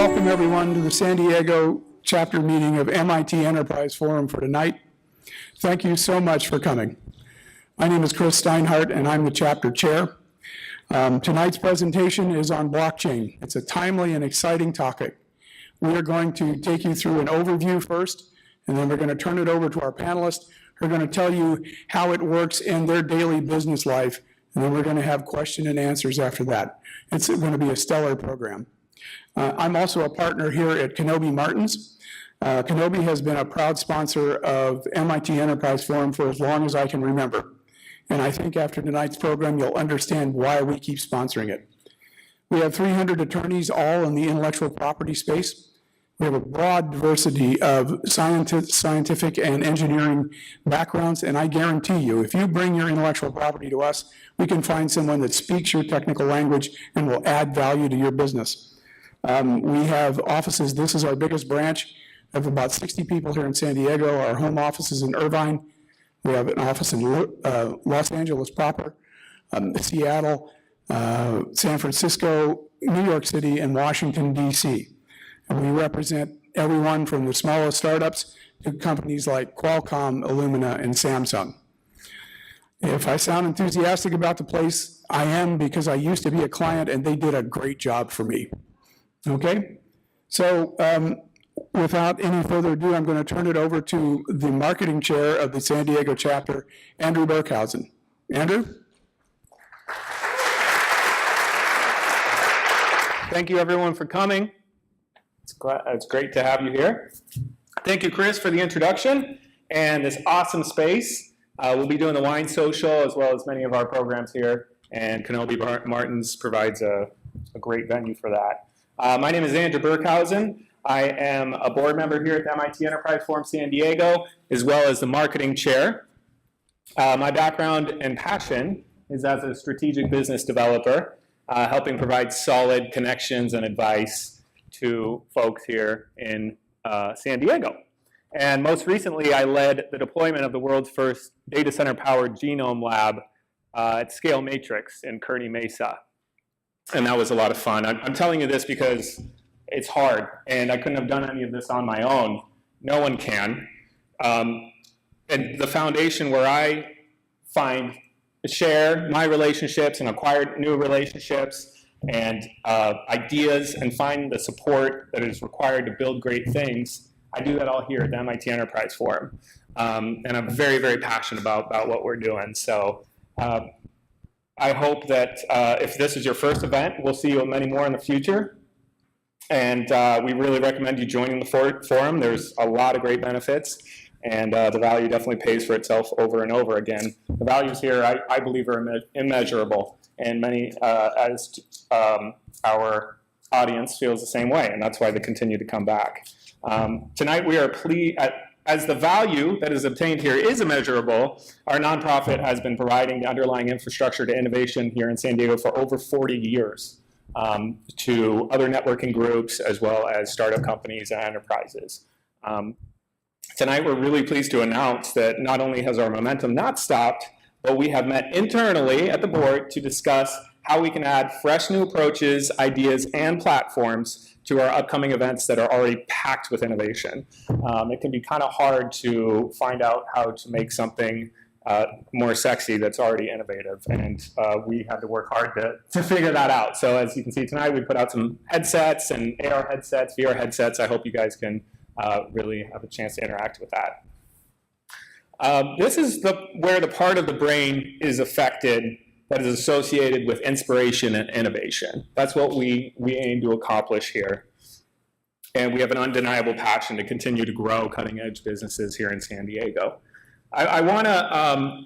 welcome everyone to the San Diego chapter meeting of MIT Enterprise Forum for tonight. Thank you so much for coming. My name is Chris Steinhardt and I'm the chapter chair. Tonight's presentation is on blockchain. It's a timely and exciting topic. We are going to take you through an overview first, and then we're going to turn it over to our panelists who are going to tell you how it works in their daily business life, and then we're going to have question and answers after that. It's going to be a stellar program. I'm also a partner here at Kenobi Martins. Kenobi has been a proud sponsor of MIT Enterprise Forum for as long as I can remember. And I think after tonight's program, you'll understand why we keep sponsoring it. We have 300 attorneys, all in the intellectual property space. We have a broad diversity of scientific and engineering backgrounds, and I guarantee you, if you bring your intellectual property to us, we can find someone that speaks your technical language and will add value to your business. We have offices. This is our biggest branch of about 60 people here in San Diego. Our home office is in Irvine. We have an office in Los Angeles proper, Seattle, San Francisco, New York City, and Washington, D.C. And we represent everyone from the smallest startups to companies like Qualcomm, Illumina, and Samsung. If I sound enthusiastic about the place, I am, because I used to be a client and they did a great job for me. Okay? So without any further ado, I'm going to turn it over to the marketing chair of the San Diego chapter, Andrew Berkhausen. Andrew? Thank you, everyone, for coming. It's great to have you here. Thank you, Chris, for the introduction and this awesome space. We'll be doing the wine social as well as many of our programs here, and Kenobi Martins provides a great venue for that. My name is Andrew Berkhausen. I am a board member here at the MIT Enterprise Forum San Diego, as well as the marketing chair. My background and passion is as a strategic business developer, helping provide solid connections and advice to folks here in San Diego. And most recently, I led the deployment of the world's first data center-powered genome lab at Scale Matrix in Kearney Mesa. And that was a lot of fun. I'm telling you this because it's hard, and I couldn't have done any of this on my own. No one can. And the foundation where I share my relationships and acquire new relationships and ideas and find the support that is required to build great things, I do that all here at the MIT Enterprise Forum. And I'm very, very passionate about what we're doing. So I hope that if this is your first event, we'll see you at many more in the future. And we really recommend you joining the forum. There's a lot of great benefits, and the value definitely pays for itself over and over again. The values here, I believe, are immeasurable, and many, as our audience feels the same way, and that's why they continue to come back. Tonight we are pleased, as the value that is obtained here is immeasurable, our nonprofit has been providing the underlying infrastructure to innovation here in San Diego for over 40 years to other networking groups as well as startup companies and enterprises. Tonight we're really pleased to announce that not only has our momentum not stopped, but we have met internally at the board to discuss how we can add fresh new approaches, ideas, and platforms to our upcoming events that are already packed with innovation. It can be kind of hard to find out how to make something more sexy that's already innovative, and we had to work hard to figure that out. So as you can see tonight, we put out some headsets and AR headsets, VR headsets. I hope you guys can really have a chance to interact with that. This is where the part of the brain is affected that is associated with inspiration and innovation. That's what we aim to accomplish here. And we have an undeniable passion to continue to grow cutting-edge businesses here in San Diego. I want to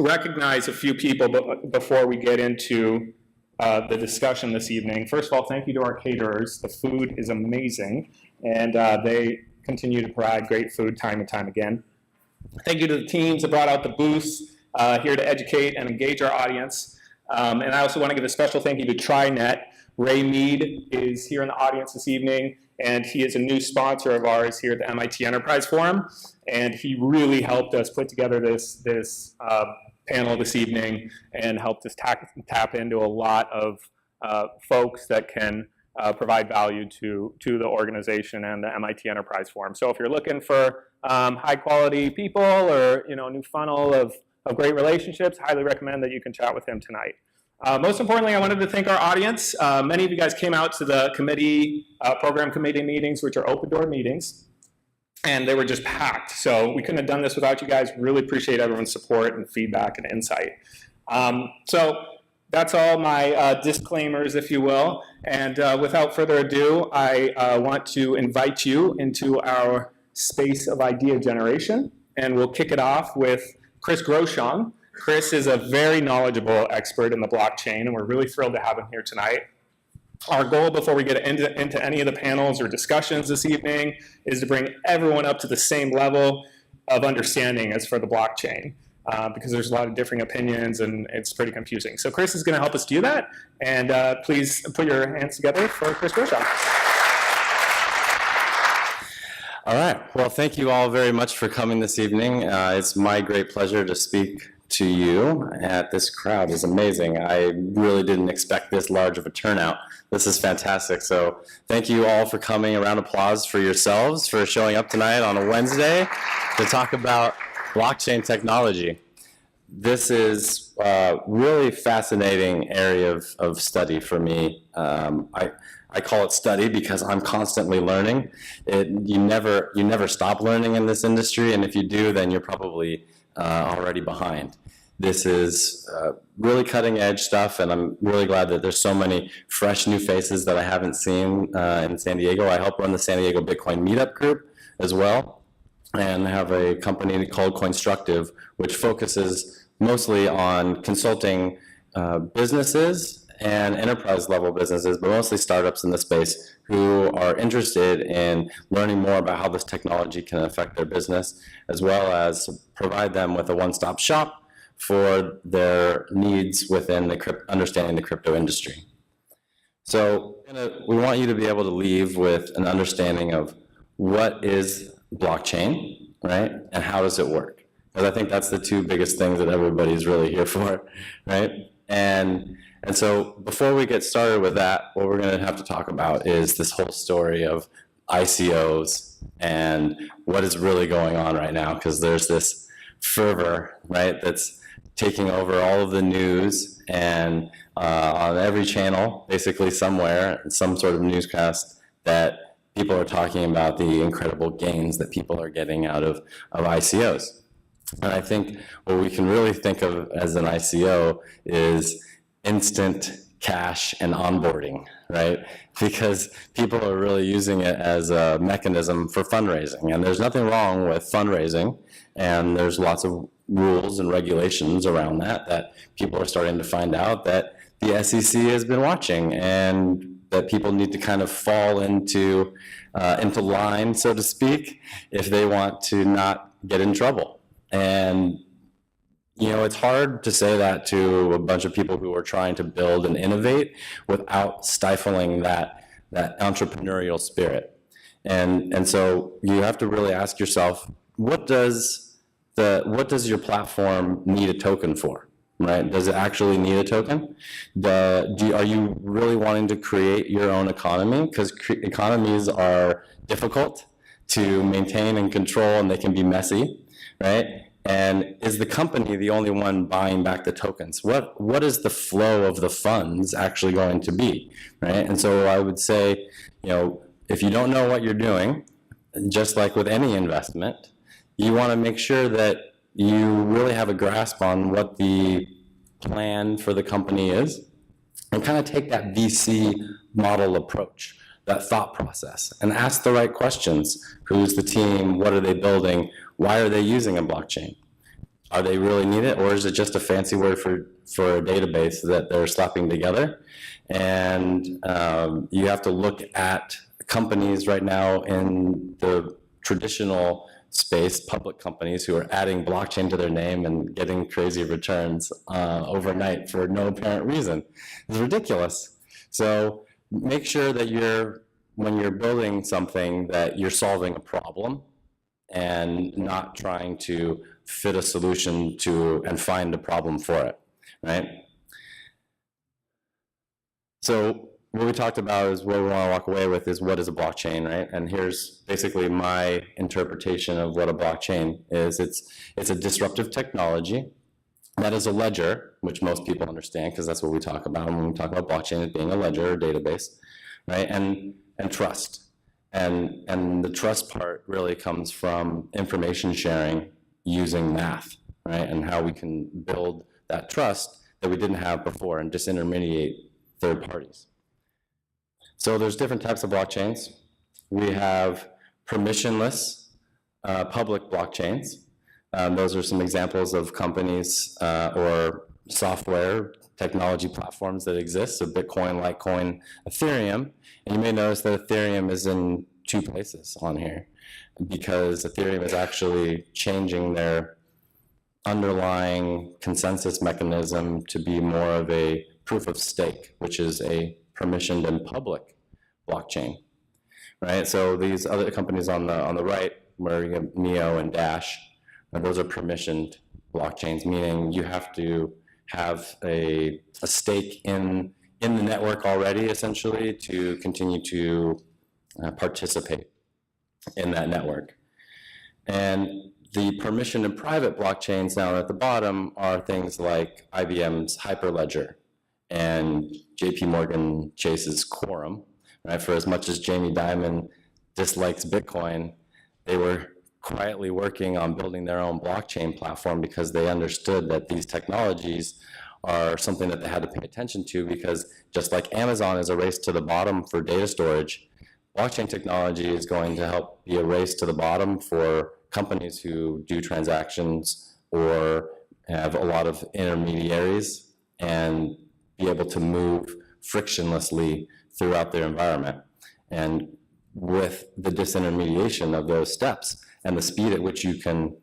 recognize a few people before we get into the discussion this evening. First of all, thank you to our caterers. The food is amazing, and they continue to provide great food time and time again. Thank you to the teams that brought out the booths here to educate and engage our audience. And I also want to give a special thank you to TriNet. Ray Mead is here in the audience this evening, and he is a new sponsor of ours here at the MIT Enterprise Forum. And he really helped us put together this panel this evening and helped us tap into a lot of folks that can provide value to the organization and the MIT Enterprise Forum. So if you're looking for high quality people or a new funnel of great relationships, highly recommend that you can chat with him tonight. Most importantly, I wanted to thank our audience. Many of you guys came out to the program committee meetings, which are open door meetings, and they were just packed. So we couldn't have done this without you guys. Really appreciate everyone's support and feedback and insight. So that's all my disclaimers, if you will. And without further ado, I want to invite you into our space of idea generation. And we'll kick it off with Chris Groshong. Chris is a very knowledgeable expert in the blockchain, and we're really thrilled to have him here tonight. Our goal before we get into any of the panels or discussions this evening is to bring everyone up to the same level of understanding as for the blockchain, because there's a lot of differing opinions and it's pretty confusing. So Chris is going to help us do that, and please put your hands together for Chris Groshong. All right. Well, thank you all very much for coming this evening. It's my great pleasure to speak to you. This crowd is amazing. I really didn't expect this large of a turnout. This is fantastic. So thank you all for coming. A round of applause for yourselves for showing up tonight on a Wednesday to talk about blockchain technology. This is a really fascinating area of study for me. I call it study because I'm constantly learning. You never stop learning in this industry, and if you do, then you're probably already behind. This is really cutting edge stuff, and I'm really glad that there's so many fresh new faces that I haven't seen in San Diego. I help run the San Diego Bitcoin meetup group as well, and have a company called CoinStructive, which focuses mostly on consulting businesses and enterprise level businesses, but mostly startups in the space who are interested in learning more about how this technology can affect their business, as well as provide them with a one-stop shop for their needs within understanding the crypto industry. So we want you to be able to leave with an understanding of what is blockchain, right, and how does it work? Because I think that's the two biggest things that everybody's really here for, right? And so before we get started with that, what we're going to have to talk about is this whole story of ICOs and what is really going on right now, because there's this fervor, right, that's taking over all of the news, and on every channel, basically somewhere, some sort of newscast, that people are talking about the incredible gains that people are getting out of ICOs. And I think what we can really think of as an ICO is instant cash and onboarding, right? Because people are really using it as a mechanism for fundraising. And there's nothing wrong with fundraising, and there's lots of rules and regulations around that people are starting to find out that the SEC has been watching, and that people need to kind of fall into line, so to speak, if they want to not get in trouble. And it's hard to say that to a bunch of people who are trying to build and innovate without stifling that entrepreneurial spirit. And so you have to really ask yourself, what does your platform need a token for, right? Does it actually need a token? Are you really wanting to create your own economy? Because economies are difficult to maintain and control, and they can be messy, right? And is the company the only one buying back the tokens? What is the flow of the funds actually going to be, right? And so I would say, if you don't know what you're doing, just like with any investment, you want to make sure that you really have a grasp on what the plan for the company is, and kind of take that VC model approach, that thought process, and ask the right questions. Who's the team? What are they building? Why are they using a blockchain? Are they really need it, or is it just a fancy word for a database that they're slapping together? And you have to look at companies right now in the traditional space, public companies who are adding blockchain to their name and getting crazy returns overnight for no apparent reason. It's ridiculous. So make sure that when you're building something, that you're solving a problem and not trying to fit a solution to and find a problem for it, right? So what we talked about is what we want to walk away with is what is a blockchain, right? And here's basically my interpretation of what a blockchain is. It's a disruptive technology that is a ledger, which most people understand because that's what we talk about when we talk about blockchain as being a ledger or database, right? And trust. And the trust part really comes from information sharing using math, right? And how we can build that trust that we didn't have before and disintermediate third parties. So there's different types of blockchains. We have permissionless public blockchains. Those are some examples of companies or software technology platforms that exist, so Bitcoin, Litecoin, Ethereum. And you may notice that Ethereum is in two places on here because Ethereum is actually changing their underlying consensus mechanism to be more of a proof of stake, which is a permissioned and public blockchain, right? So these other companies on the right, where you have Neo and Dash, and those are permissioned blockchains, meaning you have to have a stake in the network already, essentially, to continue to participate in that network. And the permission and private blockchains down at the bottom are things like IBM's Hyperledger and JP Morgan Chase's Quorum, right? For as much as Jamie Dimon dislikes Bitcoin, they were quietly working on building their own blockchain platform because they understood that these technologies are something that they had to pay attention to, because just like Amazon is a race to the bottom for data storage, blockchain technology is going to help be a race to the bottom for companies who do transactions or have a lot of intermediaries and be able to move frictionlessly throughout their environment. And with the disintermediation of those steps and the speed at which you can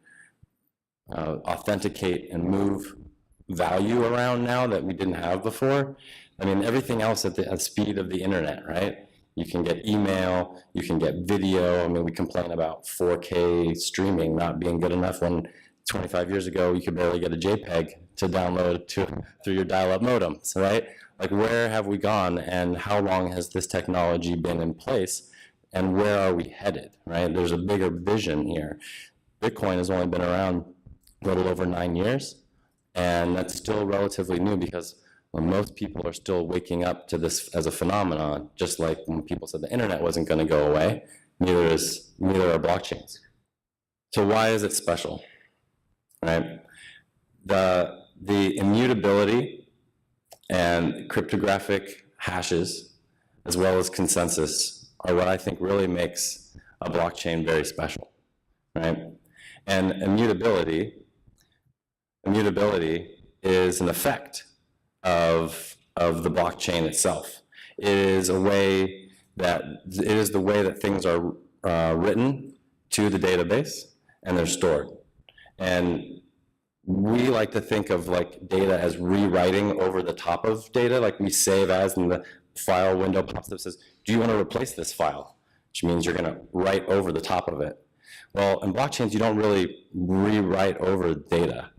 authenticate and move value around now that we didn't have before, I mean, everything else at the speed of the internet, right? You can get email, you can get video. I mean, we complain about 4K streaming not being good enough when 25 years ago you could barely get a JPEG to download through your dial-up modems, right? Like, where have we gone, and how long has this technology been in place, and where are we headed, right? There's a bigger vision here. Bitcoin has only been around a little over 9 years, and that's still relatively new because most people are still waking up to this as a phenomenon, just like when people said the internet wasn't going to go away, neither are blockchains. So why is it special, right? The immutability and cryptographic hashes, as well as consensus, are what I think really makes a blockchain very special, right? And immutability is an effect of the blockchain itself. It is the way that things are written to the database and they're stored. And we like to think of like data as rewriting over the top of data, like we save as, and the file window pops up, says, do you want to replace this file? Which means you're going to write over the top of it. Well, in blockchains, you don't really rewrite over data.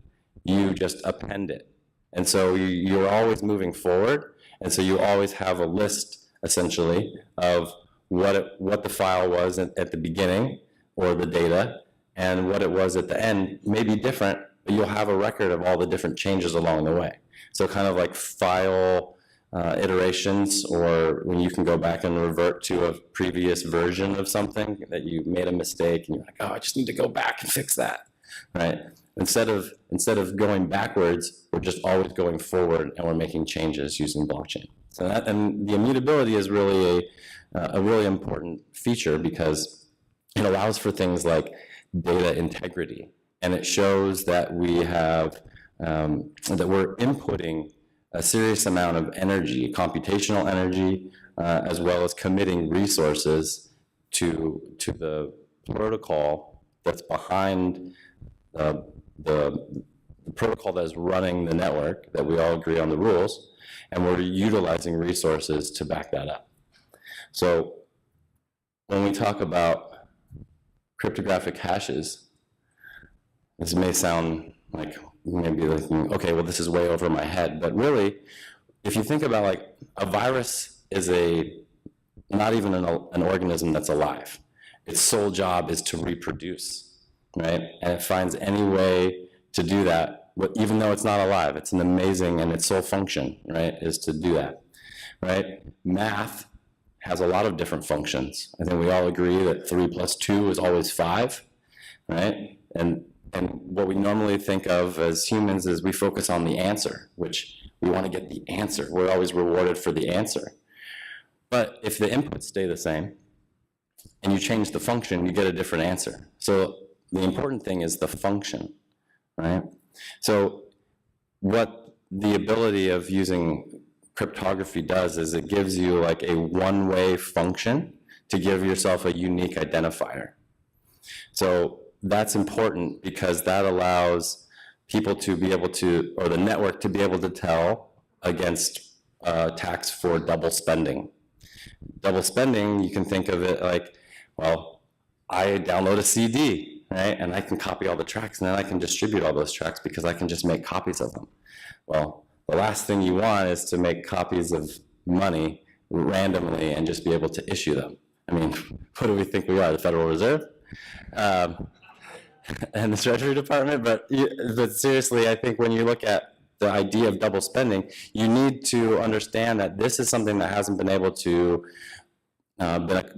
You just append it. And so you're always moving forward. And so you always have a list, essentially, of what the file was at the beginning, or the data, and what it was at the end. May be different, but you'll have a record of all the different changes along the way. So kind of like file iterations, or when you can go back and revert to a previous version of something that you made a mistake, and you're like, oh, I just need to go back and fix that, right? Instead of going backwards, we're just always going forward, and we're making changes using blockchain. So and the immutability is really a really important feature because it allows for things like data integrity, and it shows that we have that we're inputting a serious amount of energy, computational energy, as well as committing resources to the protocol that's behind the protocol that is running the network, that we all agree on the rules, and we're utilizing resources to back that up. So when we talk about cryptographic hashes, this may sound like maybe like, okay, well, this is way over my head, but really, if you think about like a virus is not even an organism that's alive. Its sole job is to reproduce, right? And it finds any way to do that, even though it's not alive. It's an amazing, and its sole function, right, is to do that, right? Math has a lot of different functions. I think we all agree that 3 + 2 is always 5, right? And what we normally think of as humans is we focus on the answer, which we want to get the answer. We're always rewarded for the answer. But if the inputs stay the same and you change the function, you get a different answer. So the important thing is the function, right? So what the ability of using cryptography does is it gives you like a one-way function to give yourself a unique identifier. So that's important because that allows people to be able to, or the network to be able to tell against attacks for double spending. Double spending, you can think of it like, well, I download a CD, right? And I can copy all the tracks, and then I can distribute all those tracks because I can just make copies of them. Well, the last thing you want is to make copies of money randomly and just be able to issue them. I mean, what do we think we are, the Federal Reserve? And the Treasury Department? But seriously, I think when you look at the idea of double spending, you need to understand that this is something that hasn't been able to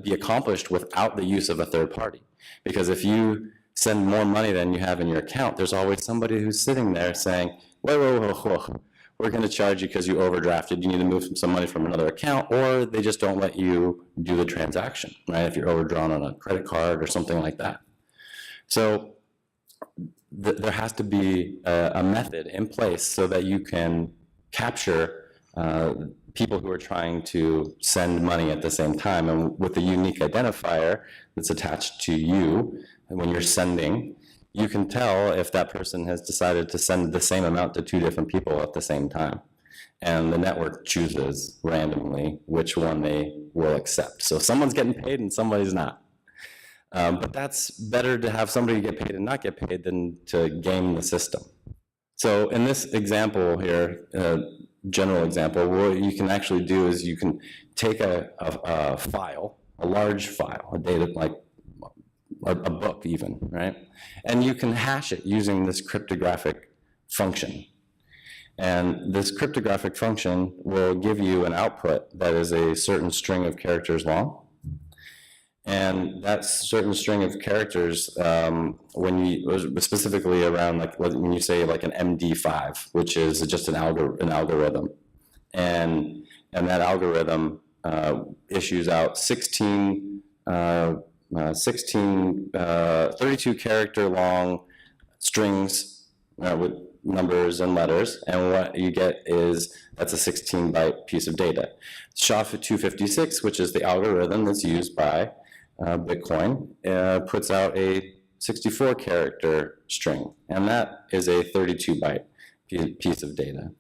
be accomplished without the use of a third party. Because if you send more money than you have in your account, there's always somebody who's sitting there saying, whoa, we're going to charge you because you overdrafted. You need to move some money from another account, or they just don't let you do the transaction, right? If you're overdrawn on a credit card or something like that. So there has to be a method in place so that you can capture people who are trying to send money at the same time. And with the unique identifier that's attached to you, when you're sending, you can tell if that person has decided to send the same amount to 2 different people at the same time. And the network chooses randomly which one they will accept. So someone's getting paid and somebody's not. But that's better to have somebody get paid and not get paid than to game the system. So in this example here, general example, what you can actually do is you can take a file, a large file, a data, like a book even, right? And you can hash it using this cryptographic function. And this cryptographic function will give you an output that is a certain string of characters long. And that certain string of characters, when you, specifically around like when you say like an MD5, which is just an algorithm, and that algorithm issues out 32 character long strings with numbers and letters, and what you get is that's a 16-byte piece of data. SHA-256, which is the algorithm that's used by Bitcoin, puts out a 64-character string, and that is a 32-byte piece of data.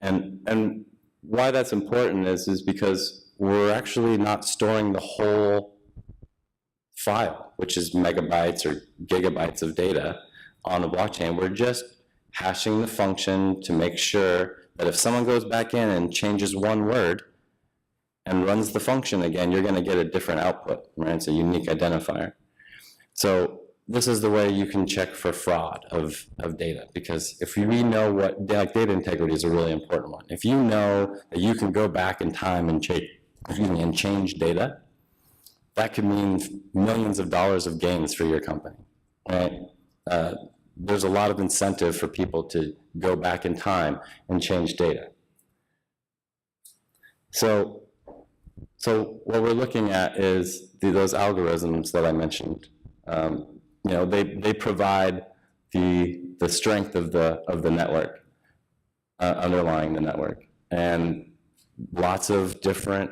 And why that's important is because we're actually not storing the whole file, which is megabytes or gigabytes of data on a blockchain. We're just hashing the function to make sure that if someone goes back in and changes one word and runs the function again, you're going to get a different output, right? It's a unique identifier. So this is the way you can check for fraud of data, because if we know what, like data integrity is a really important one. If you know that you can go back in time and change data, that could mean millions of dollars of gains for your company, right? There's a lot of incentive for people to go back in time and change data. So what we're looking at is those algorithms that I mentioned. They provide the strength of the network, underlying the network, and lots of different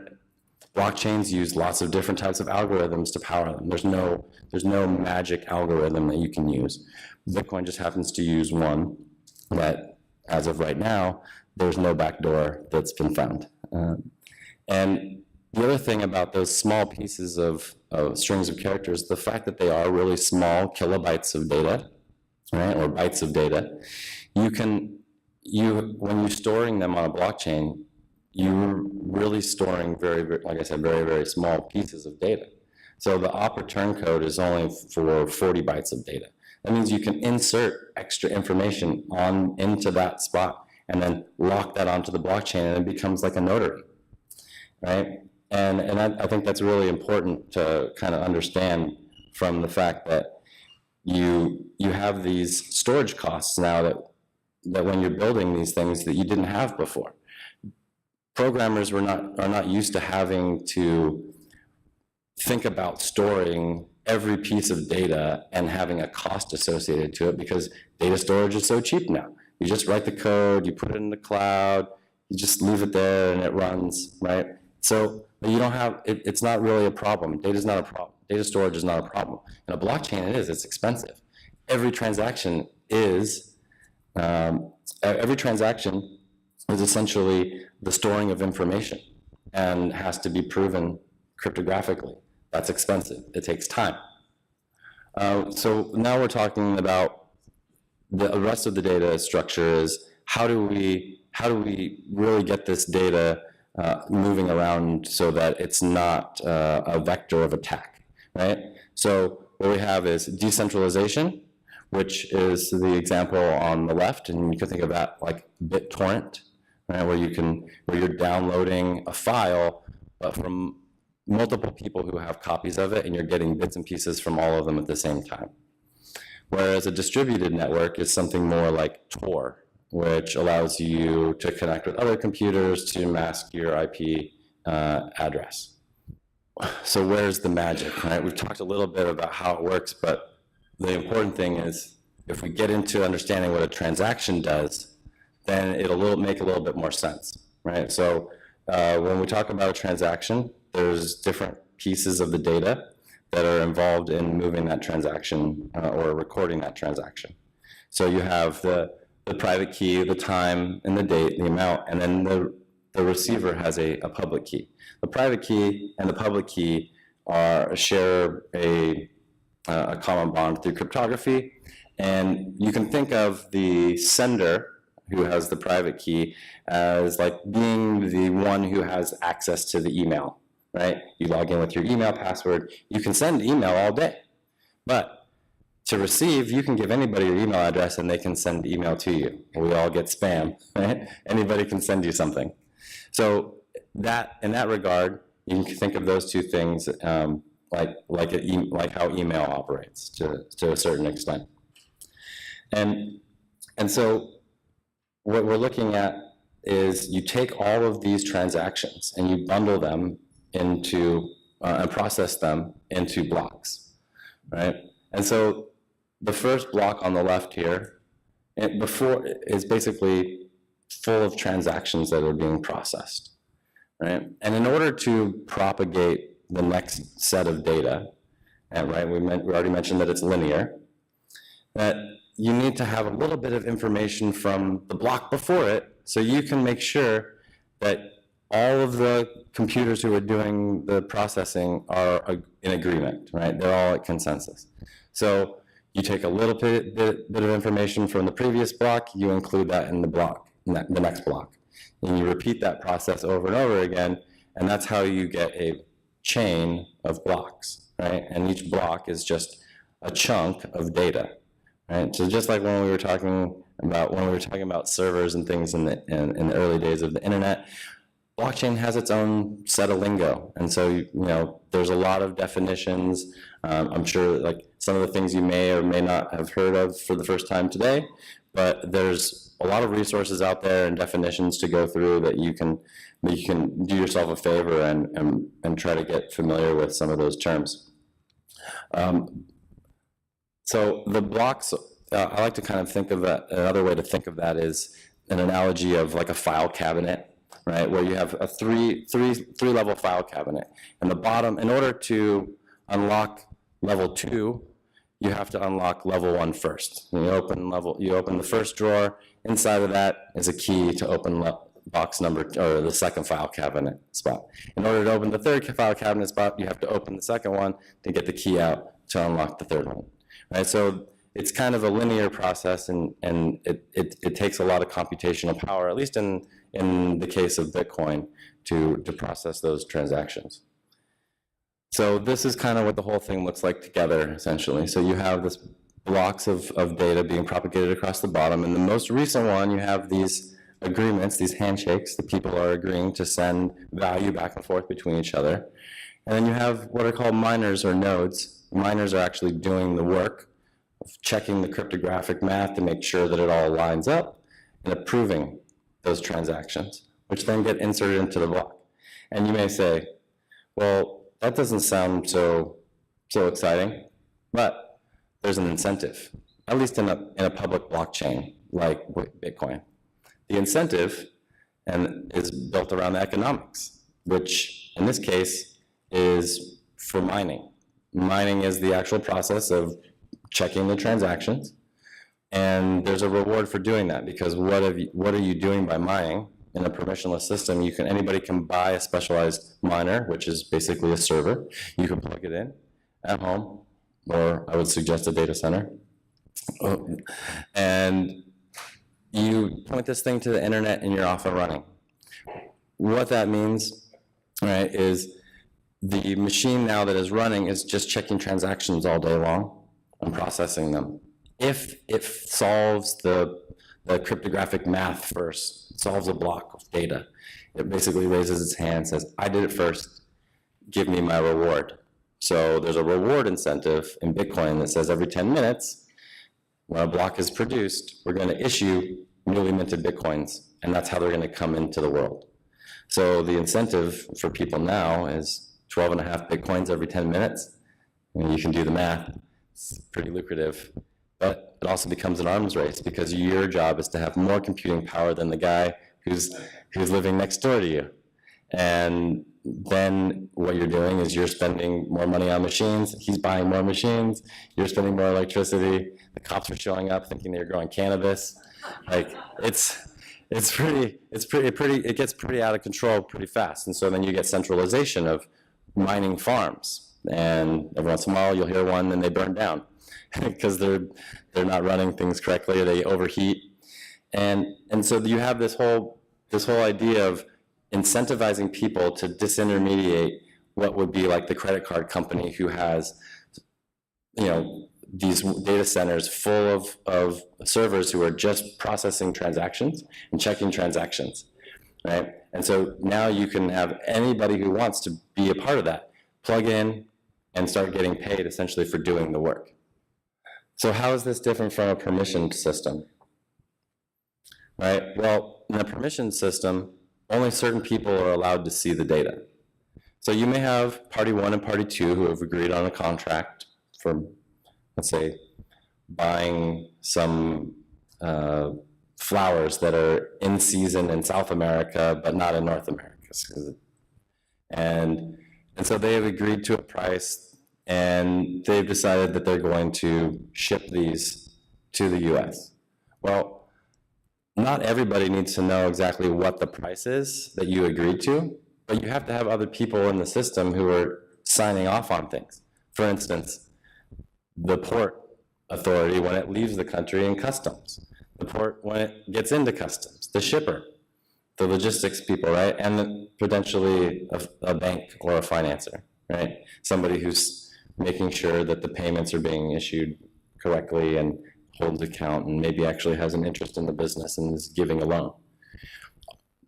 blockchains use lots of different types of algorithms to power them. There's no magic algorithm that you can use. Bitcoin just happens to use one that, as of right now, there's no backdoor that's been found. And the other thing about those small pieces of strings of characters, the fact that they are really small kilobytes of data, right, or bytes of data, when you're storing them on a blockchain, you're really storing like I said, very, very small pieces of data. So the op return code is only for 40 bytes of data. That means you can insert extra information into that spot and then lock that onto the blockchain, and it becomes like a notary, right? And I think that's really important to kind of understand from the fact that you have these storage costs now that when you're building these things that you didn't have before. Programmers are not used to having to think about storing every piece of data and having a cost associated to it, because data storage is so cheap now. You just write the code, you put it in the cloud, you just leave it there and it runs, right? So you don't have, it's not really a problem. Data's not a problem. Data storage is not a problem. In a blockchain it is, it's expensive. Every transaction is essentially the storing of information and has to be proven cryptographically. That's expensive. It takes time. So now we're talking about the rest of the data structure is how do we really get this data moving around so that it's not a vector of attack, right? So what we have is decentralization, which is the example on the left, and you can think of that like BitTorrent, right, where you're downloading a file from multiple people who have copies of it, and you're getting bits and pieces from all of them at the same time. Whereas a distributed network is something more like Tor, which allows you to connect with other computers to mask your IP address. So where's the magic, right? We've talked a little bit about how it works, but the important thing is if we get into understanding what a transaction does, then it'll make a little bit more sense, right? So when we talk about a transaction, there's different pieces of the data that are involved in moving that transaction or recording that transaction. So you have the private key, the time, and the date, the amount, and then the receiver has a public key. The private key and the public key share a common bond through cryptography, and you can think of the sender, who has the private key, as like being the one who has access to the email, right? You log in with your email password. You can send email all day, but to receive, you can give anybody your email address and they can send email to you. We all get spam, right? Anybody can send you something. So that, in that regard, you can think of those two things like how email operates to a certain extent. And so what we're looking at is you take all of these transactions and you bundle them into and process them into blocks, right? And so the first block on the left here is basically full of transactions that are being processed, right? And in order to propagate the next set of data, and right, we already mentioned that it's linear, that you need to have a little bit of information from the block before it so you can make sure that all of the computers who are doing the processing are in agreement, right? They're all at consensus. So you take a little bit of information from the previous block, you include that in the block, the next block. And you repeat that process over and over again, and that's how you get a chain of blocks, right? And each block is just a chunk of data, right? So just like when we were talking about servers and things in the early days of the internet, blockchain has its own set of lingo, and so there's a lot of definitions. I'm sure like some of the things you may or may not have heard of for the first time today, but there's a lot of resources out there and definitions to go through that you can do yourself a favor and try to get familiar with some of those terms. So the blocks, I like to kind of think of that. Another way to think of that is an analogy of like a file cabinet, right? Where you have a three level file cabinet, and the bottom, in order to unlock level 2, you have to unlock level 1 first. And you open the first drawer. Inside of that is a key to open box number, or the second file cabinet spot. In order to open the third file cabinet spot, you have to open the second one to get the key out to unlock the third one, right? So it's kind of a linear process, and it takes a lot of computational power, at least in the case of Bitcoin, to process those transactions. So this is kind of what the whole thing looks like together, essentially. So you have this blocks of data being propagated across the bottom. And the most recent one, you have these agreements, these handshakes, that people are agreeing to send value back and forth between each other. And then you have what are called miners or nodes. Miners are actually doing the work of checking the cryptographic math to make sure that it all lines up and approving those transactions, which then get inserted into the block. And you may say, well, that doesn't sound so exciting, but there's an incentive, at least in a public blockchain like Bitcoin. The incentive is built around the economics, which in this case is for mining. Mining is the actual process of checking the transactions, and there's a reward for doing that, because what are you doing by mining? In a permissionless system, anybody can buy a specialized miner, which is basically a server. You can plug it in at home, or I would suggest a data center. And you point this thing to the internet and you're off and running. What that means, right, is the machine now that is running is just checking transactions all day long and processing them. If it solves the cryptographic math first, solves a block of data, it basically raises its hand and says, I did it first, give me my reward. So there's a reward incentive in Bitcoin that says every 10 minutes, when a block is produced, we're going to issue newly minted Bitcoins, and that's how they're going to come into the world. So the incentive for people now is 12.5 Bitcoins every 10 minutes. And you can do the math. It's pretty lucrative. But it also becomes an arms race, because your job is to have more computing power than the guy who's living next door to you. And then what you're doing is you're spending more money on machines, he's buying more machines, you're spending more electricity, the cops are showing up thinking they're growing cannabis. Like, it gets pretty out of control pretty fast. And so then you get centralization of mining farms. And every once in a while you'll hear one and they burn down because they're not running things correctly, or they overheat. And so you have this whole idea of incentivizing people to disintermediate what would be like the credit card company who has, these data centers full of servers who are just processing transactions and checking transactions, right? And so now you can have anybody who wants to be a part of that plug in and start getting paid essentially for doing the work. So how is this different from a permissioned system? Right? Well, in a permissioned system, only certain people are allowed to see the data. So you may have party 1 and party 2 who have agreed on a contract for, let's say, buying some flowers that are in season in South America, but not in North America. And so they have agreed to a price, and they've decided that they're going to ship these to the US. Well, not everybody needs to know exactly what the price is that you agreed to, but you have to have other people in the system who are signing off on things. For instance, the port authority when it leaves the country in customs, the port when it gets into customs, the shipper, the logistics people, right? And then potentially a bank or a financer, right? Somebody who's making sure that the payments are being issued correctly and holds account and maybe actually has an interest in the business and is giving a loan.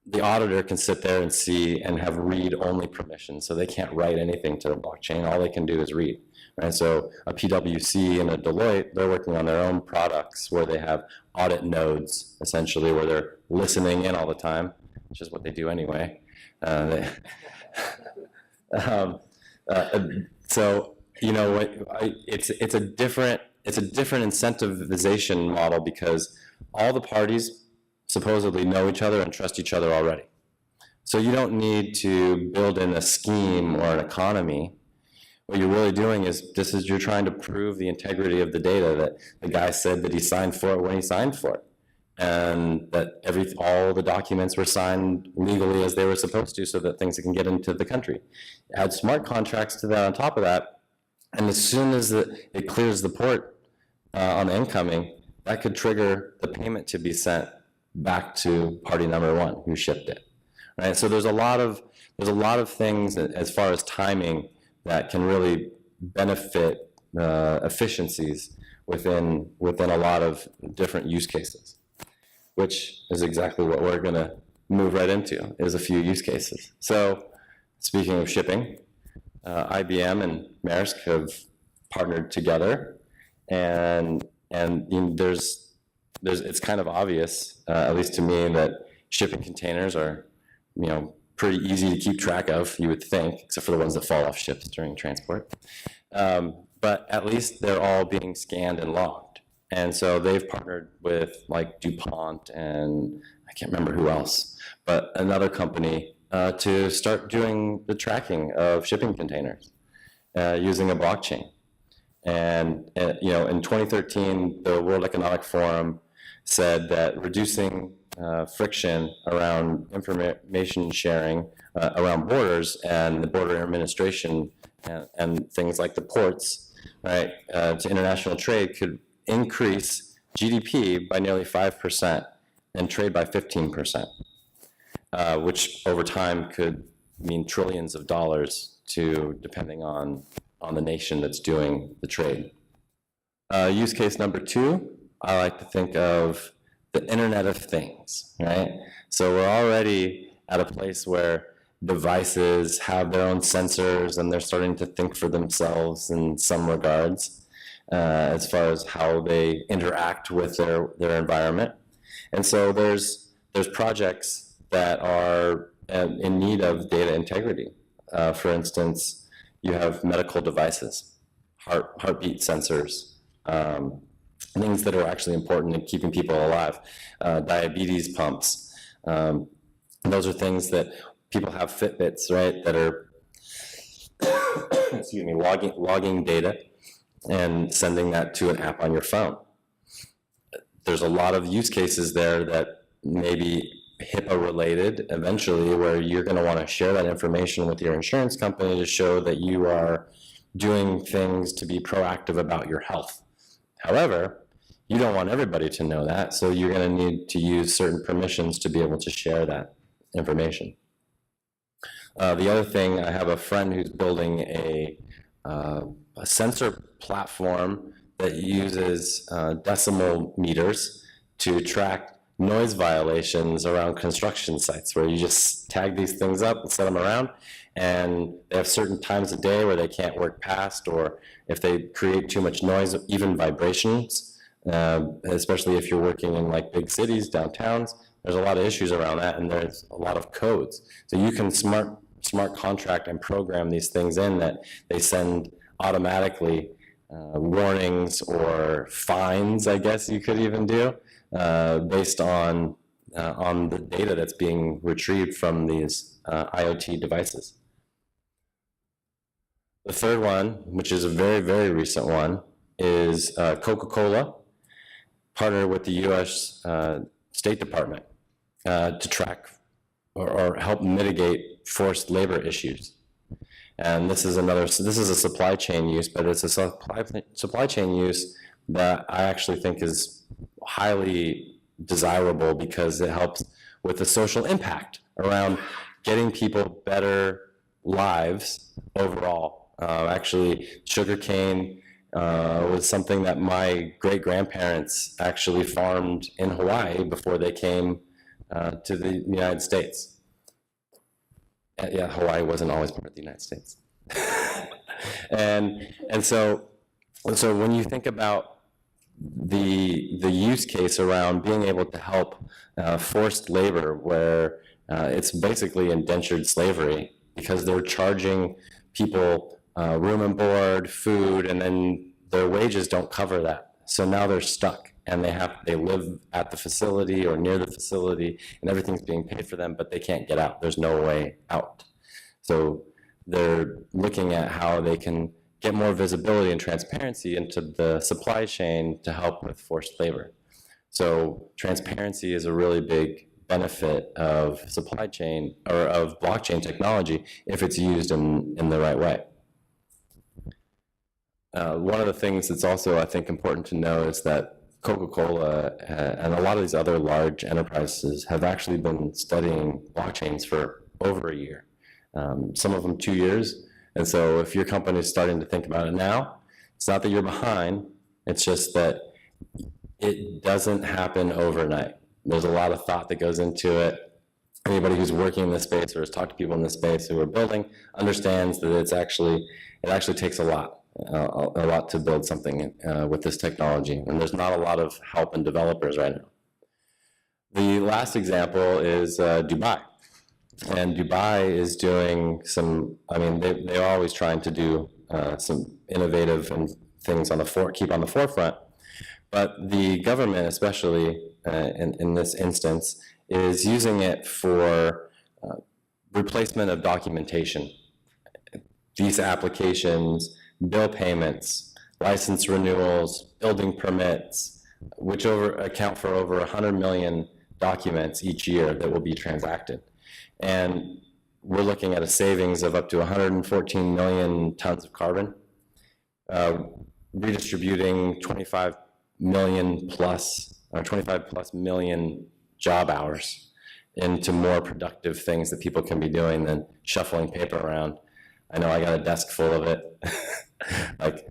The auditor can sit there and see and have read-only permissions, so they can't write anything to the blockchain. All they can do is read. Right? So a PwC and a Deloitte, they're working on their own products where they have audit nodes, essentially, where they're listening in all the time, which is what they do anyway. So it's a different incentivization model, because all the parties supposedly know each other and trust each other already. So you don't need to build in a scheme or an economy. What you're really doing is you're trying to prove the integrity of the data, that the guy said that he signed for it when he signed for it, and that all the documents were signed legally as they were supposed to, so that things can get into the country. Add smart contracts to that on top of that, and as soon as it clears the port, on the incoming, that could trigger the payment to be sent back to party number one who shipped it, right? So there's a lot of things as far as timing that can really benefit efficiencies within a lot of different use cases, which is exactly what we're going to move right into, is a few use cases. So speaking of shipping, IBM and Maersk have partnered together, and it's kind of obvious, at least to me, that shipping containers are, pretty easy to keep track of, you would think, except for the ones that fall off ships during transport. But at least they're all being scanned and logged. And so they've partnered with like DuPont and I can't remember who else, but another company to start doing the tracking of shipping containers using a blockchain. And in 2013, the World Economic Forum said that reducing friction around information sharing around borders and the border administration and things like the ports, right, to international trade could increase GDP by nearly 5% and trade by 15%, which over time could mean trillions of dollars depending on the nation that's doing the trade. Use case number 2, I like to think of the Internet of Things, right? So we're already at a place where devices have their own sensors and they're starting to think for themselves in some regards as far as how they interact with their environment. And so there's projects that are in need of data integrity. For instance, you have medical devices, heartbeat sensors, things that are actually important in keeping people alive, diabetes pumps. Those are things that people have Fitbits, right, that are excuse me, logging data and sending that to an app on your phone. There's a lot of use cases there that may be HIPAA related eventually, where you're going to want to share that information with your insurance company to show that you are doing things to be proactive about your health. However, you don't want everybody to know that, so you're going to need to use certain permissions to be able to share that information. The other thing, I have a friend who's building a sensor platform that uses decimal meters to track noise violations around construction sites, where you just tag these things up and set them around, and they have certain times of day where they can't work past, or if they create too much noise, even vibrations, especially if you're working in like big cities, downtowns, there's a lot of issues around that, and there's a lot of codes. So you can smart contract and program these things in that they send automatically warnings or fines, I guess you could even do, based on the data that's being retrieved from these IoT devices. The third one, which is a very, very recent one, is CocaCola partnered with the US State Department to track or help mitigate forced labor issues. And this is a supply chain use, but it's a supply chain use that I actually think is highly desirable because it helps with the social impact around getting people better lives overall. Actually, sugarcane was something that my great-grandparents actually farmed in Hawaii before they came to the United States. Yeah, Hawaii wasn't always part of the United States. and so when you think about the use case around being able to help forced labor, where it's basically indentured slavery because they're charging people room and board, food, and then their wages don't cover that. So now they're stuck, and they live at the facility or near the facility, and everything's being paid for them, but they can't get out. There's no way out. So they're looking at how they can get more visibility and transparency into the supply chain to help with forced labor. So transparency is a really big benefit of supply chain or of blockchain technology if it's used in the right way. one of the things that's also, I think, important to know is that CocaCola and a lot of these other large enterprises have actually been studying blockchains for over a year, some of them 2 years. And so if your company is starting to think about it now, it's not that you're behind, it's just that it doesn't happen overnight. There's a lot of thought that goes into it. Anybody who's working in this space or has talked to people in this space who are building understands that it actually takes a lot to build something with this technology, and there's not a lot of help in developers right now. The last example is Dubai, and Dubai is doing some, I mean, they're always trying to do some innovative and things keep on the forefront, but the government, especially in this instance, is using it for replacement of documentation, visa applications, bill payments, license renewals, building permits, which account for over 100 million documents each year that will be transacted. And we're looking at a savings of up to 114 million tons of carbon, redistributing 25 plus million job hours into more productive things that people can be doing than shuffling paper around. I know I got a desk full of it. Like,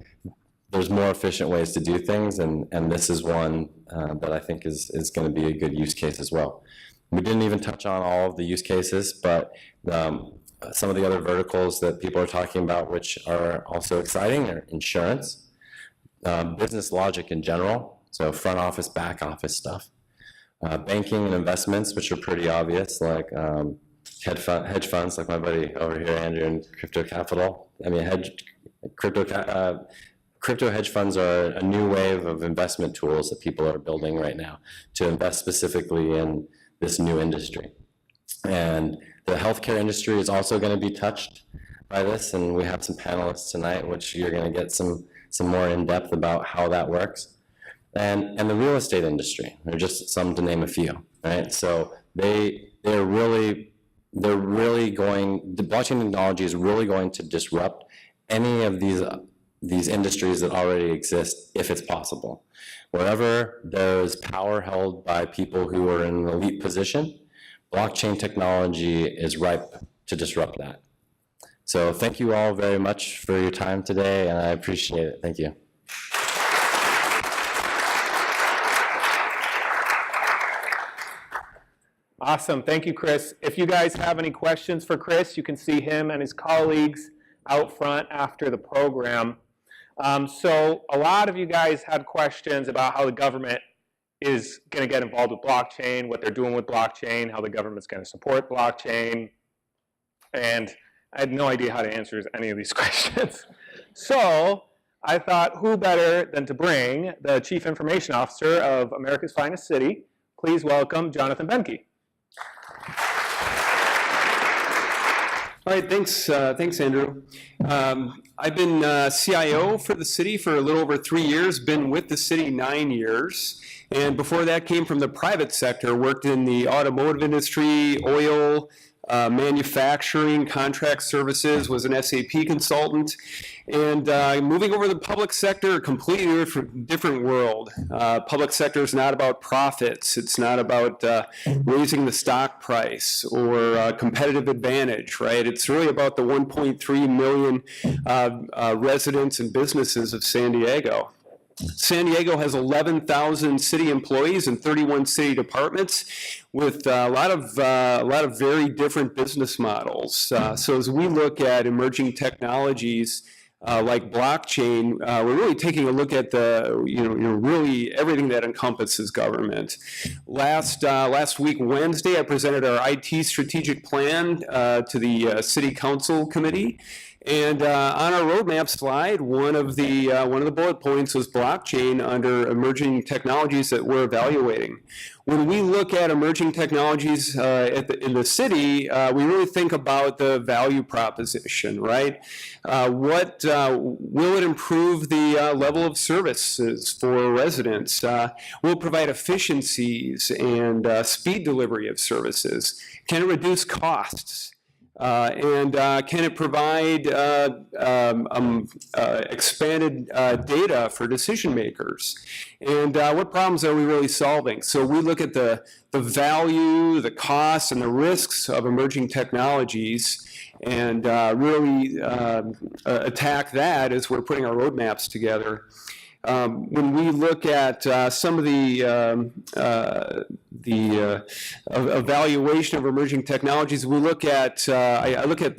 there's more efficient ways to do things, and this is one that I think is going to be a good use case as well. We didn't even touch on all of the use cases, but some of the other verticals that people are talking about, which are also exciting, are insurance, business logic in general, so front office, back office stuff, banking and investments, which are pretty obvious, like hedge funds, like my buddy over here, Andrew, in Crypto Capital. I mean, crypto hedge funds are a new wave of investment tools that people are building right now to invest specifically in this new industry. And the healthcare industry is also going to be touched by this, and we have some panelists tonight, which you're going to get some more in depth about how that works. And the real estate industry, or just some to name a few, right? So the blockchain technology is really going to disrupt any of these industries that already exist, if it's possible. Wherever there's power held by people who are in an elite position, blockchain technology is ripe to disrupt that. So thank you all very much for your time today, and I appreciate it. Thank you. Awesome. Thank you, Chris. If you guys have any questions for Chris, you can see him and his colleagues out front after the program. So a lot of you guys had questions about how the government is going to get involved with blockchain, what they're doing with blockchain, how the government's going to support blockchain. And I had no idea how to answer any of these questions. So I thought, who better than to bring the Chief Information Officer of America's Finest City. Please welcome Jonathan Benke. All right, thanks Andrew. I've been CIO for the city for a little over 3 years, been with the city 9 years, and before that came from the private sector, worked in the automotive industry, oil, manufacturing, contract services, was an SAP consultant, and moving over to the public sector, a completely different world. Public sector is not about profits. It's not about raising the stock price or competitive advantage, right? It's really about the 1.3 million residents and businesses of San Diego. San Diego has 11,000 city employees and 31 city departments with a lot of very different business models. So as we look at emerging technologies like blockchain, we're really taking a look at really everything that encompasses government. Last week, Wednesday, I presented our IT strategic plan to the City Council Committee. And on our roadmap slide, one of the bullet points was blockchain under emerging technologies that we're evaluating. When we look at emerging technologies in the city, we really think about the value proposition, right? Will it improve the level of services for residents? Will it provide efficiencies and speed delivery of services? Can it reduce costs? And can it provide expanded data for decision makers? And what problems are we really solving? So we look at the value, the costs, and the risks of emerging technologies, and really attack that as we're putting our roadmaps together. When we look at some of the evaluation of emerging technologies, we look at, I look at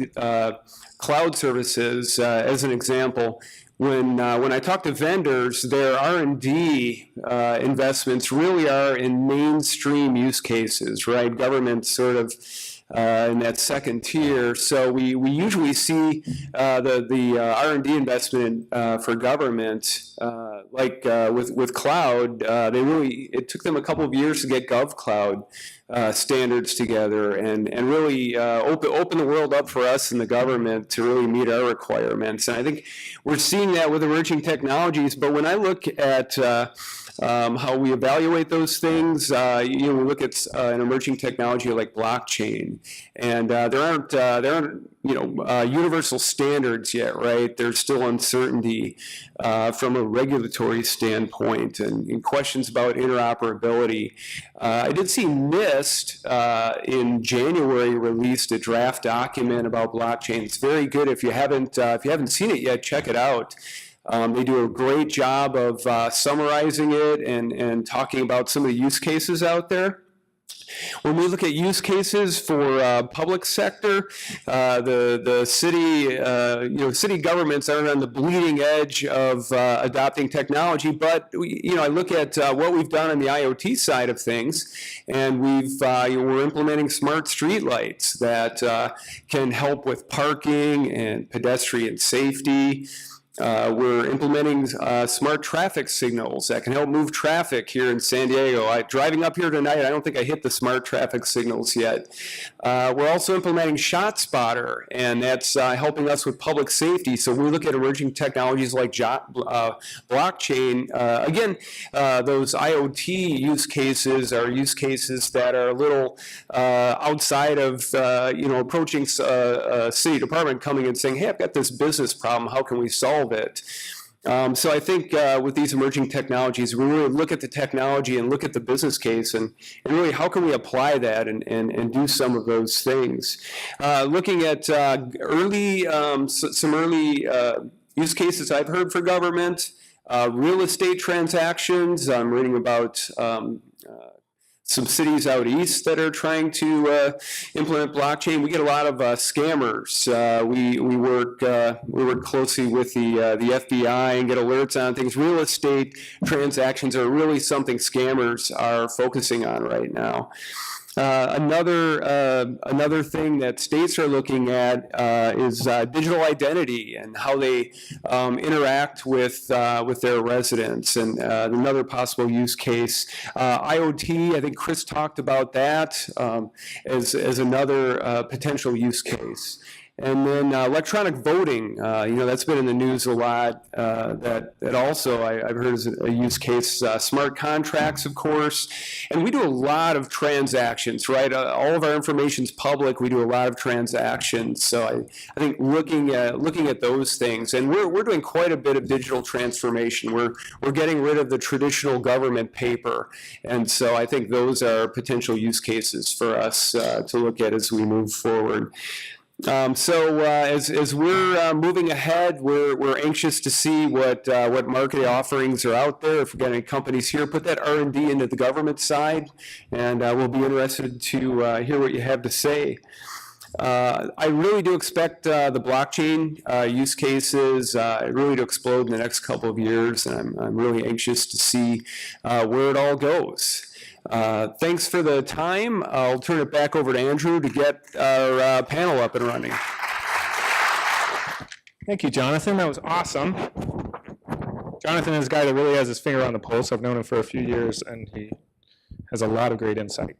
cloud services as an example. When I talk to vendors, their R&D investments really are in mainstream use cases, right? Government sort of in that second tier. So we usually see the R&D investment for government, like with cloud, it took them a couple of years to get GovCloud standards together and really open the world up for us in the government to really meet our requirements. And I think we're seeing that with emerging technologies. But when I look at how we evaluate those things, we look at an emerging technology like blockchain, and there aren't universal standards yet, right? There's still uncertainty from a regulatory standpoint and questions about interoperability. I did see NIST in January released a draft document about blockchain. It's very good. If you haven't seen it yet, check it out. They do a great job of summarizing it and talking about some of the use cases out there. When we look at use cases for public sector, the city, city governments are on the bleeding edge of adopting technology. But I look at what we've done on the IoT side of things, and we're implementing smart streetlights that can help with parking and pedestrian safety. We're implementing smart traffic signals that can help move traffic here in San Diego. Driving up here tonight, I don't think I hit the smart traffic signals yet. We're also implementing ShotSpotter, and that's helping us with public safety. So we look at emerging technologies like blockchain. Again, those IoT use cases are use cases that are a little outside of approaching a city department coming and saying, hey, I've got this business problem, how can we solve it? So I think with these emerging technologies, we really look at the technology and look at the business case and really how can we apply that and do some of those things. Looking at some early use cases I've heard for government, real estate transactions. I'm reading about some cities out east that are trying to implement blockchain. We get a lot of scammers. We work closely with the FBI and get alerts on things. Real estate transactions are really something scammers are focusing on right now. Another thing that states are looking at is digital identity and how they interact with their residents, and another possible use case. IoT, I think Chris talked about that as another potential use case. And then electronic voting, that's been in the news a lot. That also I've heard is a use case. Smart contracts, of course, and we do a lot of transactions, right? All of our information's public. We do a lot of transactions. So I think looking at those things, and we're doing quite a bit of digital transformation. We're getting rid of the traditional government paper, and so I think those are potential use cases for us to look at as we move forward. As we're moving ahead, we're anxious to see what market offerings are out there. If we've got any companies here, put that R&D into the government side, and we'll be interested to hear what you have to say. I really do expect the blockchain use cases really to explode in the next couple of years, and I'm really anxious to see where it all goes. Thanks for the time. I'll turn it back over to Andrew to get our panel up and running. Thank you, Jonathan. That was awesome. Jonathan is a guy that really has his finger on the pulse. I've known him for a few years, and he has a lot of great insight.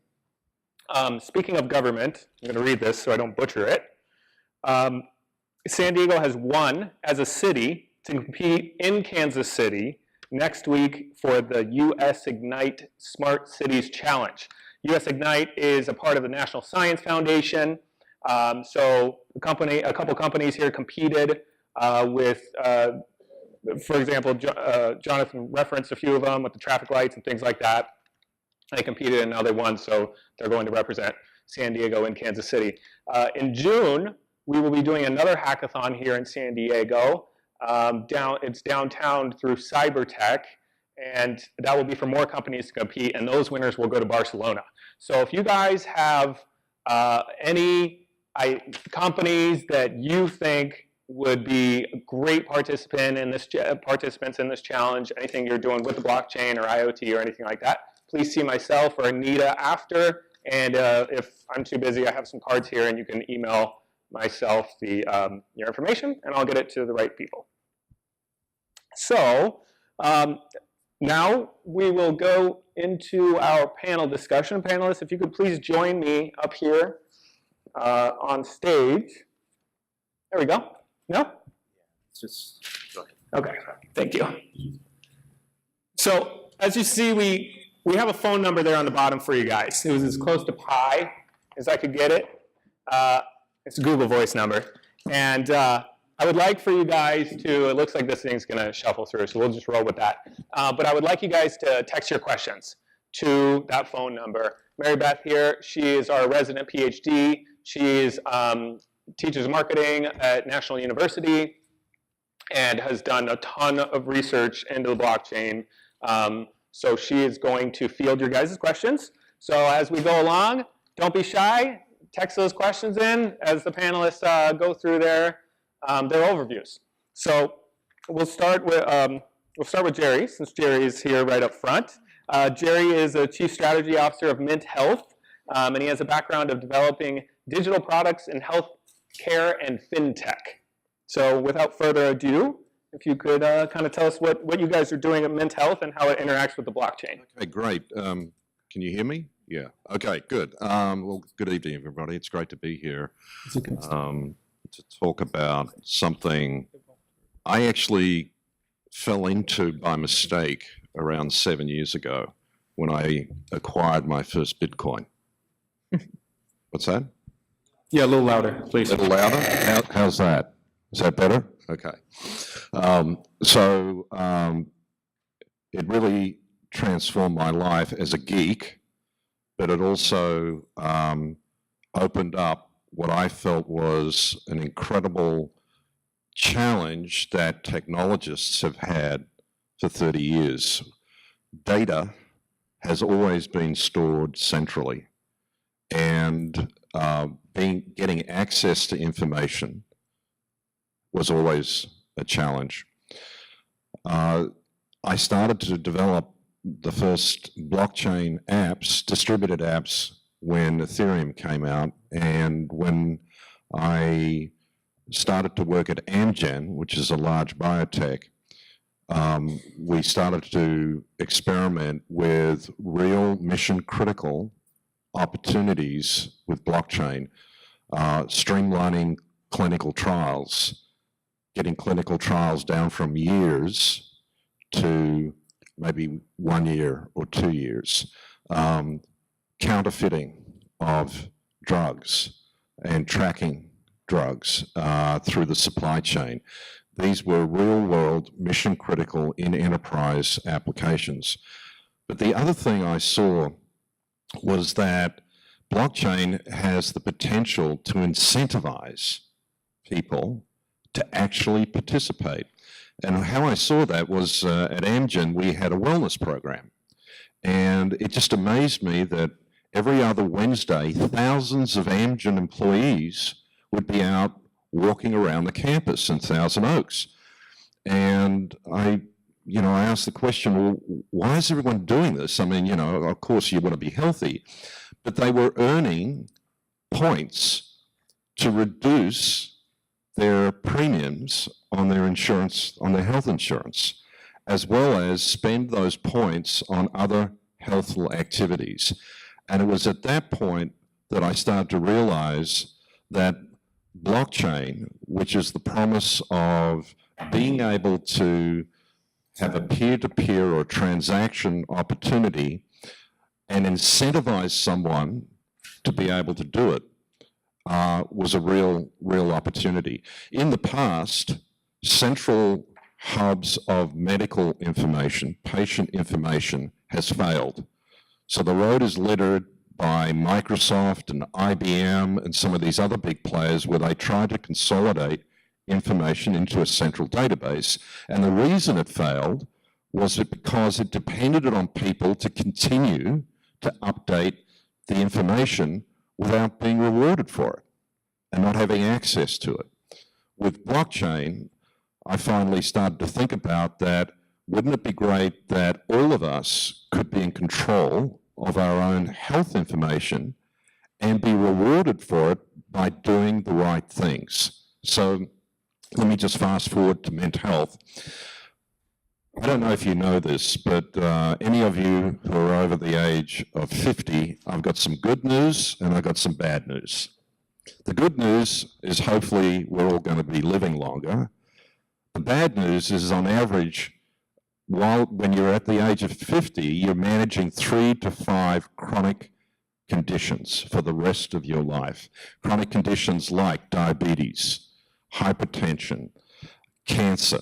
Speaking of government, I'm going to read this so I don't butcher it. San Diego has won as a city to compete in Kansas City next week for the US Ignite Smart Cities Challenge. US Ignite is a part of the National Science Foundation. So a couple companies here competed with, for example, Jonathan referenced a few of them with the traffic lights and things like that. They competed and now they won, so they're going to represent San Diego and Kansas City. In June, we will be doing another hackathon here in San Diego. It's downtown through Cybertech, and that will be for more companies to compete, and those winners will go to Barcelona. So if you guys have any companies that you think would be great participants in this challenge, anything you're doing with the blockchain or IoT or anything like that, please see myself or Anita after. And if I'm too busy, I have some cards here, and you can email myself your information, and I'll get it to the right people. So now we will go into our panel discussion. Panelists, if you could please join me up here on stage. There we go. No? Just go ahead. Okay, thank you. So as you see, we have a phone number there on the bottom for you guys. It was as close to pi as I could get it. It's a Google Voice number. And I would like for you guys to, it looks like this thing's going to shuffle through, so we'll just roll with that. But I would like you guys to text your questions to that phone number. Mary Beth here, she is our resident PhD. She teaches marketing at National University and has done a ton of research into the blockchain. So she is going to field your guys' questions. So as we go along, don't be shy. Text those questions in as the panelists go through their overviews. So we'll start with Jerry, since Jerry is here right up front. Jerry is a Chief Strategy Officer of MintHealth, and he has a background of developing digital products in health care and fintech. So without further ado, if you could kind of tell us what you guys are doing at MintHealth and how it interacts with the blockchain. Okay, great. Can you hear me? Yeah. Okay, good. Well, good evening, everybody. It's great to be here to talk about something I actually fell into by mistake around 7 years ago when I acquired my first Bitcoin. What's that? Yeah, a little louder, please. A little louder? How's that? Is that better? Okay. It really transformed my life as a geek, but it also opened up what I felt was an incredible challenge that technologists have had for 30 years. Data has always been stored centrally, and getting access to information was always a challenge. I started to develop the first blockchain apps, distributed apps, when Ethereum came out, and when I started to work at Amgen, which is a large biotech, we started to experiment with real mission-critical opportunities with blockchain, streamlining clinical trials, getting clinical trials down from years to maybe 1 year or 2 years, counterfeiting of drugs and tracking drugs through the supply chain. These were real-world, mission-critical in-enterprise applications. But the other thing I saw was that blockchain has the potential to incentivize people to actually participate. And how I saw that was at Amgen, we had a wellness program. And it just amazed me that every other Wednesday, thousands of Amgen employees would be out walking around the campus in Thousand Oaks. And I asked the question, well, why is everyone doing this? I mean, of course you want to be healthy, but they were earning points to reduce their premiums on their insurance, on their health insurance, as well as spend those points on other healthful activities. And it was at that point that I started to realize that blockchain, which is the promise of being able to have a peer-to-peer or transaction opportunity and incentivize someone to be able to do it, was a real opportunity. In the past, central hubs of medical information, patient information, has failed. So the road is littered by Microsoft and IBM and some of these other big players where they try to consolidate information into a central database. And the reason it failed was because it depended on people to continue to update the information without being rewarded for it and not having access to it. With blockchain, I finally started to think about that. Wouldn't it be great that all of us could be in control of our own health information and be rewarded for it by doing the right things? So let me just fast forward to MintHealth. I don't know if you know this, but any of you who are over the age of 50, I've got some good news and I've got some bad news. The good news is hopefully we're all going to be living longer. The bad news is on average, when you're at the age of 50, you're managing 3 to 5 chronic conditions for the rest of your life. Chronic conditions like diabetes, hypertension, cancer,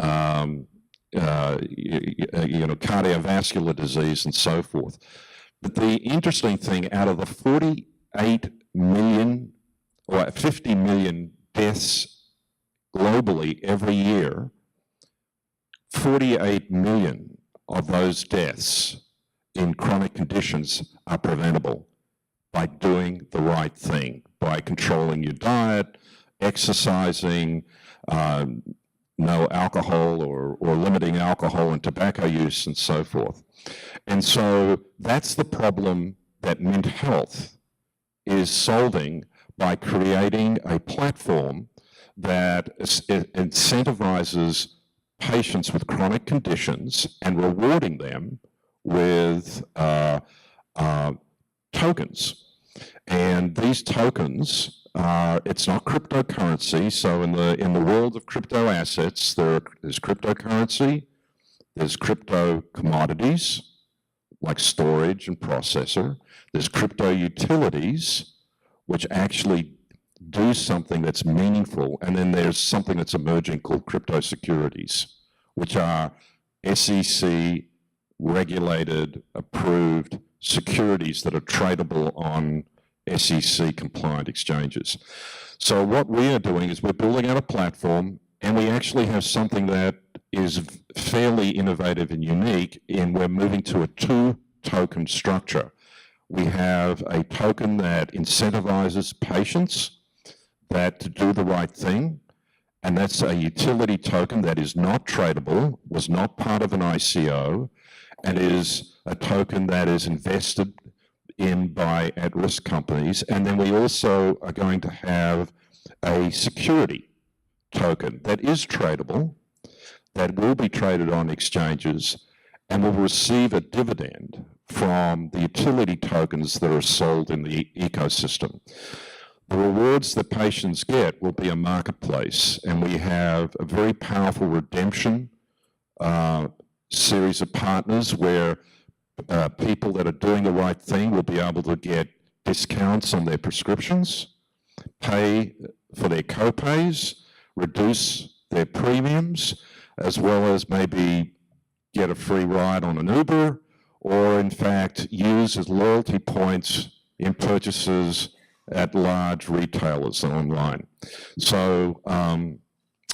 cardiovascular disease, and so forth. But the interesting thing, out of the 48 million or 50 million deaths globally every year, 48 million of those deaths in chronic conditions are preventable by doing the right thing, by controlling your diet, exercising, no alcohol or limiting alcohol and tobacco use and so forth. And so that's the problem that MintHealth is solving by creating a platform that incentivizes patients with chronic conditions and rewarding them with tokens. And these tokens, it's not cryptocurrency. So in the world of crypto assets, there's cryptocurrency, there's crypto commodities like storage and processor, there's crypto utilities, which actually do something that's meaningful, and then there's something that's emerging called crypto securities, which are SEC regulated, approved securities that are tradable on SEC compliant exchanges. So what we are doing is we're building out a platform, and we actually have something that is fairly innovative and unique in we're moving to a 2-token structure. We have a token that incentivizes patients to do the right thing, and that's a utility token that is not tradable, was not part of an ICO, and is a token that is invested in by at-risk companies. And then we also are going to have a security token that is tradable, that will be traded on exchanges, and will receive a dividend from the utility tokens that are sold in the ecosystem. The rewards that patients get will be a marketplace, and we have a very powerful redemption series of partners where people that are doing the right thing will be able to get discounts on their prescriptions, pay for their co-pays, reduce their premiums, as well as maybe get a free ride on an Uber, or in fact use as loyalty points in purchases at large retailers and online. So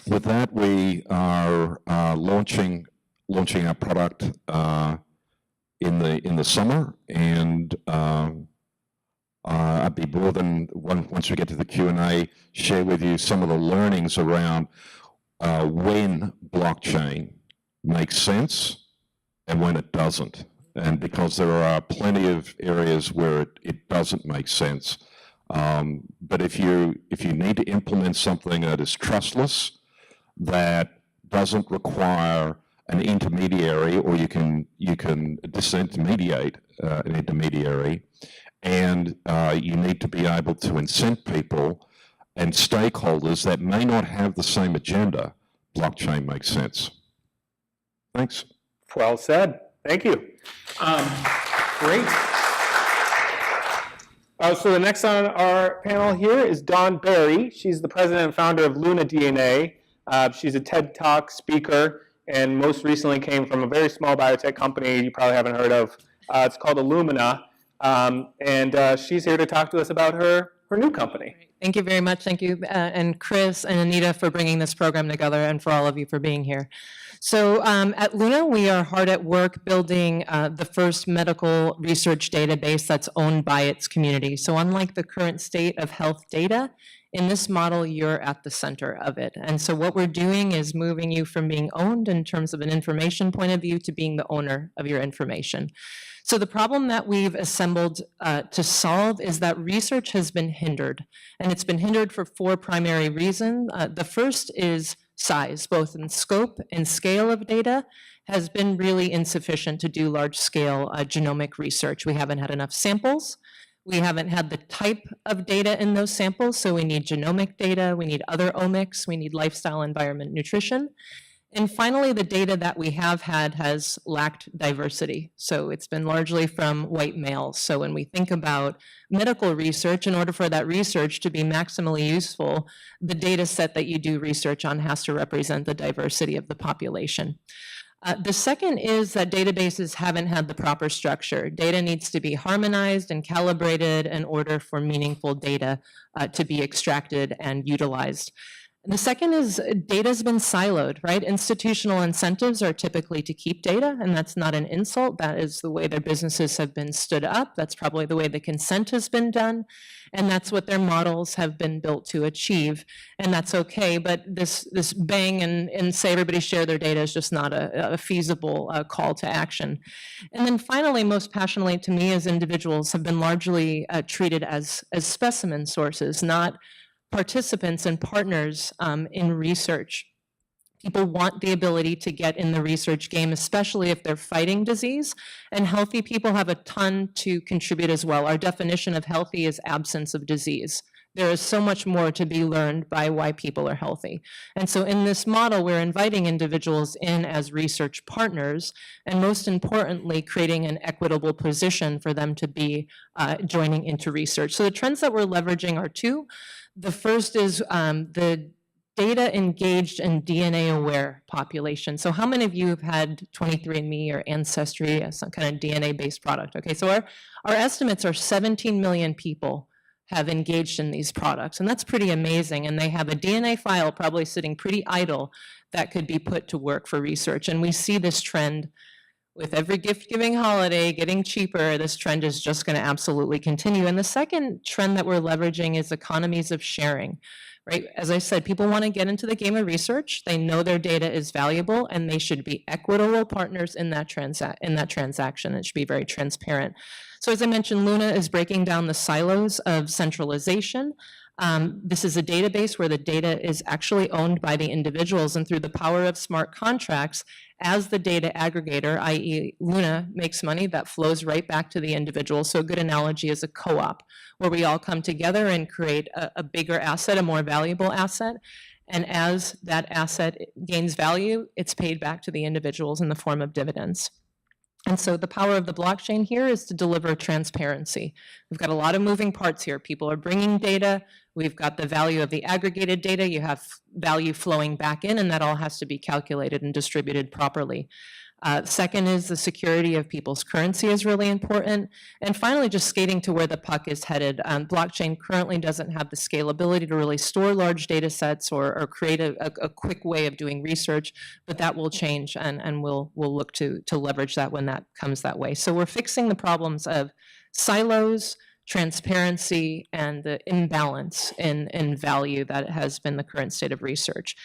with that, we are launching our product in the summer, and I'd be more than, once we get to the Q&A, share with you some of the learnings around when blockchain makes sense and when it doesn't. And because there are plenty of areas where it doesn't make sense. But if you need to implement something that is trustless, that doesn't require an intermediary, or you can disintermediate an intermediary, and you need to be able to incent people and stakeholders that may not have the same agenda, blockchain makes sense. Thanks. Well said. Thank you. Great. So the next on our panel here is Dawn Berry. She's the president and founder of Luna DNA. She's a TED Talk speaker, and most recently came from a very small biotech company you probably haven't heard of. It's called Illumina, and she's here to talk to us about her new company. Thank you very much. Thank you, and Chris and Anita for bringing this program together, and for all of you for being here. So at Luna, we are hard at work building the first medical research database that's owned by its community. So unlike the current state of health data, in this model, you're at the center of it. And so what we're doing is moving you from being owned in terms of an information point of view to being the owner of your information. So the problem that we've assembled to solve is that research has been hindered, and it's been hindered for 4 primary reasons. The first is size, both in scope and scale of data, has been really insufficient to do large-scale genomic research. We haven't had enough samples. We haven't had the type of data in those samples, so we need genomic data, we need other omics, we need lifestyle, environment, nutrition. And finally, the data that we have had has lacked diversity. So it's been largely from white males. So when we think about medical research, in order for that research to be maximally useful, the data set that you do research on has to represent the diversity of the population. The second is that databases haven't had the proper structure. Data needs to be harmonized and calibrated in order for meaningful data to be extracted and utilized. And the second is data's been siloed, right? Institutional incentives are typically to keep data, and that's not an insult. That is the way their businesses have been stood up. That's probably the way the consent has been done, and that's what their models have been built to achieve, and that's okay. But this bang and say everybody share their data is just not a feasible call to action. And then finally, most passionately to me as individuals, have been largely treated as specimen sources, not participants and partners in research. People want the ability to get in the research game, especially if they're fighting disease, and healthy people have a ton to contribute as well. Our definition of healthy is absence of disease. There is so much more to be learned by why people are healthy. And so in this model, we're inviting individuals in as research partners, and most importantly, creating an equitable position for them to be joining into research. So the trends that we're leveraging are 2. The first is the data engaged and DNA aware population. So how many of you have had 23andMe or Ancestry, some kind of DNA-based product? Okay, so our estimates are 17 million people have engaged in these products, and that's pretty amazing. And they have a DNA file probably sitting pretty idle that could be put to work for research. And we see this trend with every gift-giving holiday getting cheaper. This trend is just going to absolutely continue. And the second trend that we're leveraging is economies of sharing, right? As I said, people want to get into the game of research. They know their data is valuable, and they should be equitable partners in that transaction. It should be very transparent. So as I mentioned, Luna is breaking down the silos of centralization. This is a database where the data is actually owned by the individuals, and through the power of smart contracts, as the data aggregator, i.e. Luna, makes money, that flows right back to the individual. So a good analogy is a co-op, where we all come together and create a bigger asset, a more valuable asset. And as that asset gains value, it's paid back to the individuals in the form of dividends. And so the power of the blockchain here is to deliver transparency. We've got a lot of moving parts here. People are bringing data. We've got the value of the aggregated data. You have value flowing back in, and that all has to be calculated and distributed properly. Second is the security of people's currency is really important. And finally, just skating to where the puck is headed. Blockchain currently doesn't have the scalability to really store large data sets or create a quick way of doing research, but that will change, and we'll look to leverage that when that comes that way. So we're fixing the problems of silos, transparency, and the imbalance in value that has been the current state of research.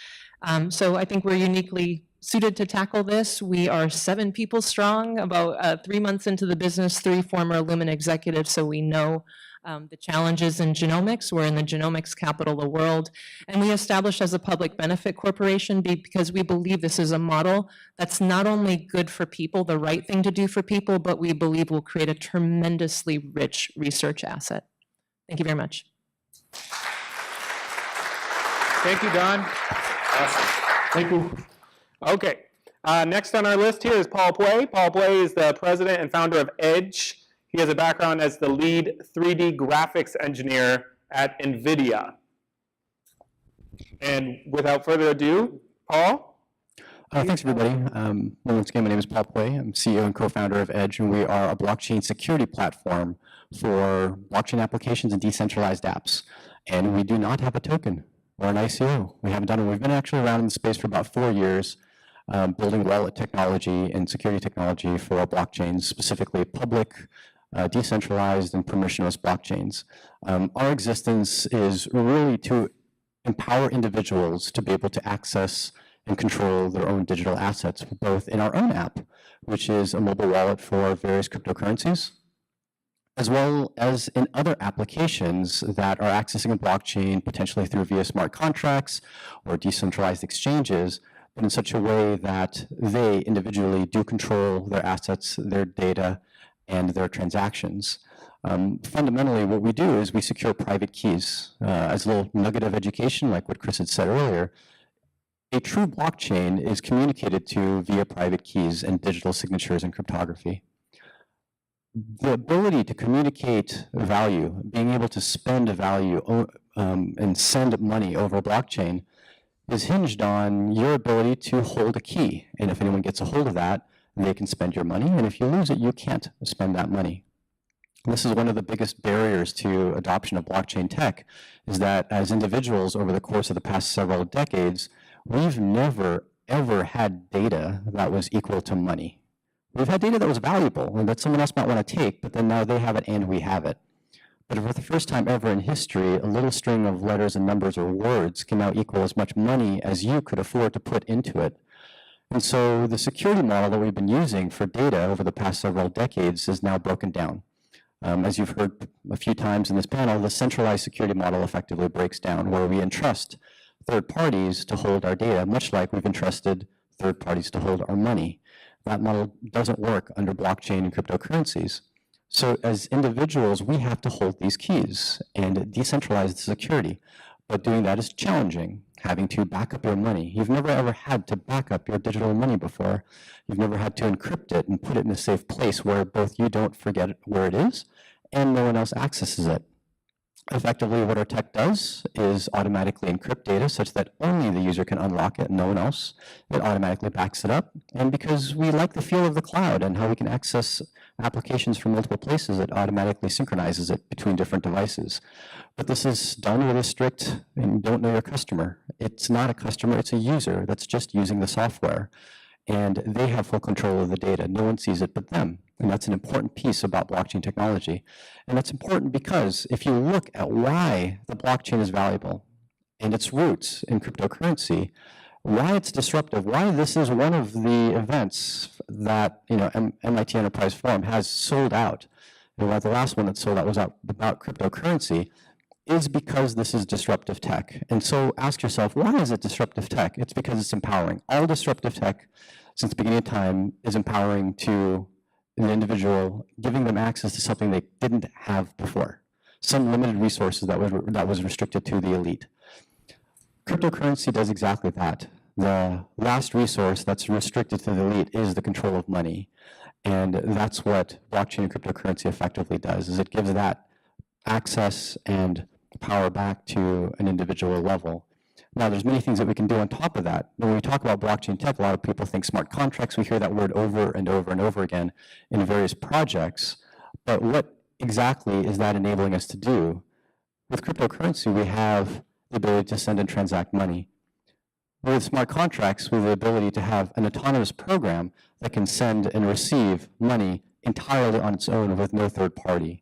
So I think we're uniquely suited to tackle this. We are 7 people strong, about 3 months into the business, 3 former Illumina executives, so we know the challenges in genomics. We're in the genomics capital of the world, and we established as a public benefit corporation because we believe this is a model that's not only good for people, the right thing to do for people, but we believe will create a tremendously rich research asset. Thank you very much. Thank you, Don. Awesome. Thank you. Okay. Next on our list here is Paul Puey. Paul Puey is the president and founder of Edge. He has a background as the lead 3D graphics engineer at NVIDIA. And without further ado, Paul? Thanks, everybody. Once again, my name is Paul Puey. I'm CEO and co-founder of Edge, and we are a blockchain security platform for blockchain applications and decentralized apps. And we do not have a token or an ICO. We haven't done it. We've been actually around in the space for about 4 years, building wallet technology and security technology for blockchains, specifically public, decentralized, and permissionless blockchains. Our existence is really to empower individuals to be able to access and control their own digital assets, both in our own app, which is a mobile wallet for various cryptocurrencies, as well as in other applications that are accessing a blockchain, potentially through via smart contracts or decentralized exchanges, but in such a way that they individually do control their assets, their data, and their transactions. Fundamentally, what we do is we secure private keys. As a little nugget of education, like what Chris had said earlier, a true blockchain is communicated to via private keys and digital signatures and cryptography. The ability to communicate value, being able to spend a value and send money over a blockchain is hinged on your ability to hold a key. And if anyone gets a hold of that, they can spend your money. And if you lose it, you can't spend that money. This is one of the biggest barriers to adoption of blockchain tech, is that as individuals over the course of the past several decades, we've never, ever had data that was equal to money. We've had data that was valuable and that someone else might want to take, but then now they have it and we have it. But for the first time ever in history, a little string of letters and numbers or words can now equal as much money as you could afford to put into it. And so the security model that we've been using for data over the past several decades is now broken down. As you've heard a few times in this panel, the centralized security model effectively breaks down, where we entrust third parties to hold our data, much like we've entrusted third parties to hold our money. That model doesn't work under blockchain and cryptocurrencies. So as individuals, we have to hold these keys and decentralize the security. But doing that is challenging, having to back up your money. You've never ever had to back up your digital money before. You've never had to encrypt it and put it in a safe place where both you don't forget where it is and no one else accesses it. Effectively, what our tech does is automatically encrypt data such that only the user can unlock it and no one else. It automatically backs it up. And because we like the feel of the cloud and how we can access applications from multiple places, it automatically synchronizes it between different devices. But this is done with a strict, and you don't know your customer. It's not a customer, it's a user that's just using the software. And they have full control of the data. No one sees it but them. And that's an important piece about blockchain technology. And that's important because if you look at why the blockchain is valuable and its roots in cryptocurrency, why it's disruptive, why this is one of the events that MIT Enterprise Forum has sold out, and why the last one that sold out was about cryptocurrency, is because this is disruptive tech. And so ask yourself, why is it disruptive tech? It's because it's empowering. All disruptive tech since the beginning of time is empowering to an individual, giving them access to something they didn't have before, some limited resources that was restricted to the elite. Cryptocurrency does exactly that. The last resource that's restricted to the elite is the control of money. And that's what blockchain and cryptocurrency effectively does, is it gives that access and power back to an individual level. Now, there's many things that we can do on top of that. When we talk about blockchain tech, a lot of people think smart contracts. We hear that word over and over and over again in various projects. But what exactly is that enabling us to do? With cryptocurrency, we have the ability to send and transact money. With smart contracts, we have the ability to have an autonomous program that can send and receive money entirely on its own with no third party.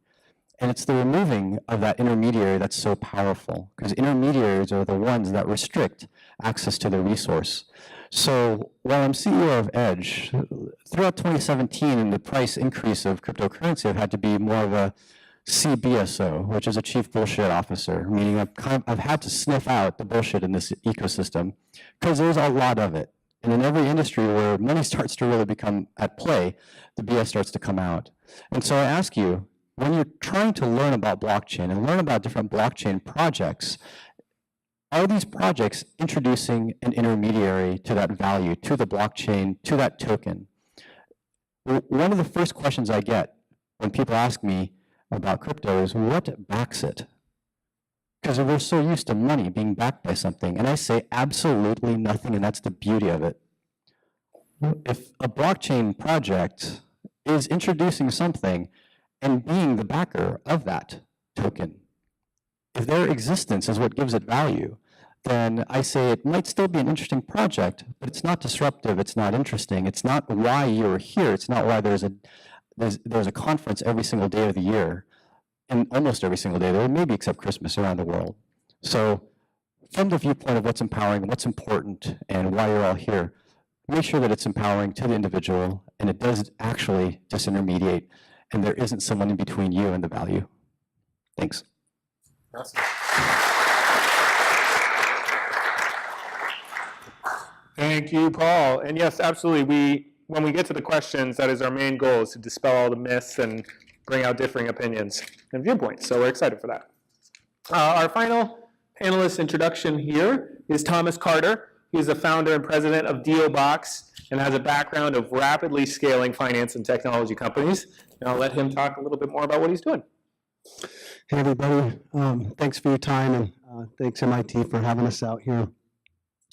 And it's the removing of that intermediary that's so powerful, because intermediaries are the ones that restrict access to the resource. So while I'm CEO of Edge, throughout 2017 and the price increase of cryptocurrency, I've had to be more of a CBSO, which is a chief bullshit officer, meaning I've had to sniff out the bullshit in this ecosystem, because there's a lot of it. And in every industry where money starts to really become at play, the BS starts to come out. And so I ask you, when you're trying to learn about blockchain and learn about different blockchain projects, are these projects introducing an intermediary to that value, to the blockchain, to that token? One of the first questions I get when people ask me about crypto is what backs it? Because we're so used to money being backed by something. And I say absolutely nothing, and that's the beauty of it. If a blockchain project is introducing something and being the backer of that token, if their existence is what gives it value, then I say it might still be an interesting project, but it's not disruptive, it's not interesting, it's not why you're here, it's not why there's a conference every single day of the year, and almost every single day, maybe except Christmas around the world. So from the viewpoint of what's empowering, what's important, and why you're all here, make sure that it's empowering to the individual, and it does actually disintermediate, and there isn't someone in between you and the value. Thanks. Awesome. Thank you, Paul. And yes, absolutely. When we get to the questions, that is our main goal, is to dispel all the myths and bring out differing opinions and viewpoints. So we're excited for that. Our final panelist introduction here is Thomas Carter. He's the founder and president of Dealbox and has a background of rapidly scaling finance and technology companies. And I'll let him talk a little bit more about what he's doing. Hey, everybody. Thanks for your time, and thanks, MIT, for having us out here.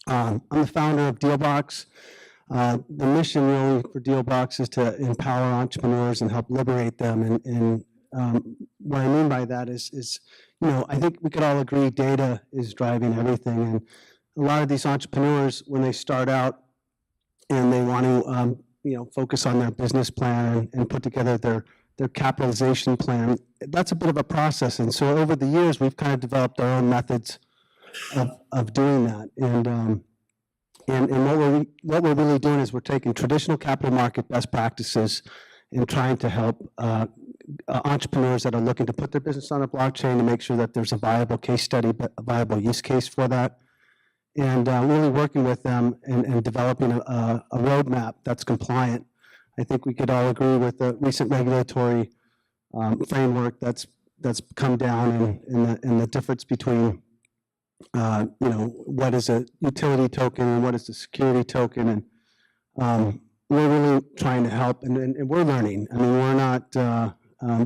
I'm the founder of Dealbox. The mission really for Dealbox is to empower entrepreneurs and help liberate them. And what I mean by that is, I think we could all agree data is driving everything. And a lot of these entrepreneurs, when they start out and they want to, focus on their business plan and put together their capitalization plan, that's a bit of a process. And so over the years, we've kind of developed our own methods of doing that. And what we're really doing is we're taking traditional capital market best practices and trying to help entrepreneurs that are looking to put their business on a blockchain to make sure that there's a viable case study, a viable use case for that. And really working with them and developing a roadmap that's compliant. I think we could all agree with the recent regulatory framework that's come down and the difference between what is a utility token and what is a security token, and we're really trying to help, and we're learning. I mean, we're not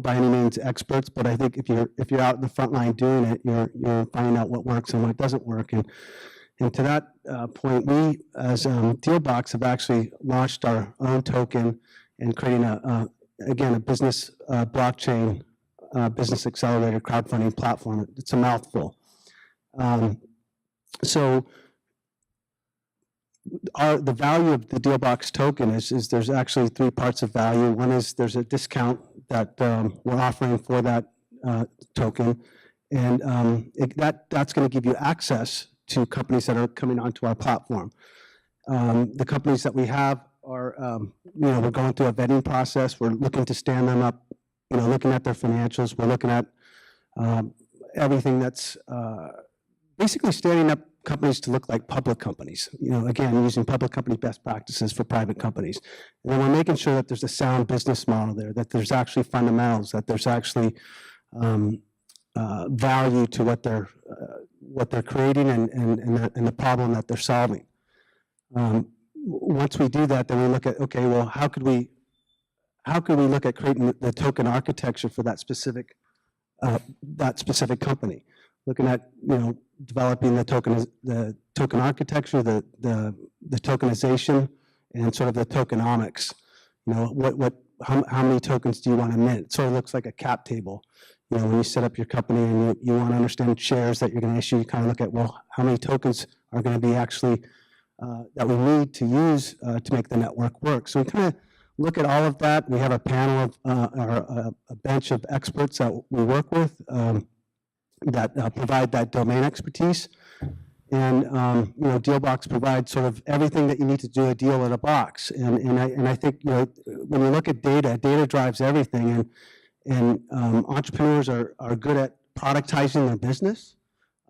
by any means experts, but I think if you're out in the front line doing it, you're finding out what works and what doesn't work. And to that point, we as Dealbox have actually launched our own token and creating a business blockchain business accelerator crowdfunding platform. It's a mouthful. So the value of the Dealbox token is there's actually three parts of value. One is there's a discount that we're offering for that token, and that's going to give you access to companies that are coming onto our platform. The companies that we have are, we're going through a vetting process. We're looking to stand them up, looking at their financials. We're looking at everything that's basically standing up companies to look like public companies, again, using public company best practices for private companies. And then we're making sure that there's a sound business model there, that there's actually fundamentals, that there's actually value to what they're creating and the problem that they're solving. Once we do that, then we look at, okay, well, how could we look at creating the token architecture for that specific company? Looking at developing the token architecture, the tokenization, and sort of the tokenomics. How many tokens do you want to mint? It sort of looks like a cap table. When you set up your company and you want to understand shares that you're going to issue, you kind of look at, well, how many tokens are going to be actually that we need to use to make the network work. So we kind of look at all of that. We have a panel of a bench of experts that we work with that provide that domain expertise. And Dealbox provides sort of everything that you need to do a deal in a box. And I think when you look at data drives everything. And entrepreneurs are good at productizing their business.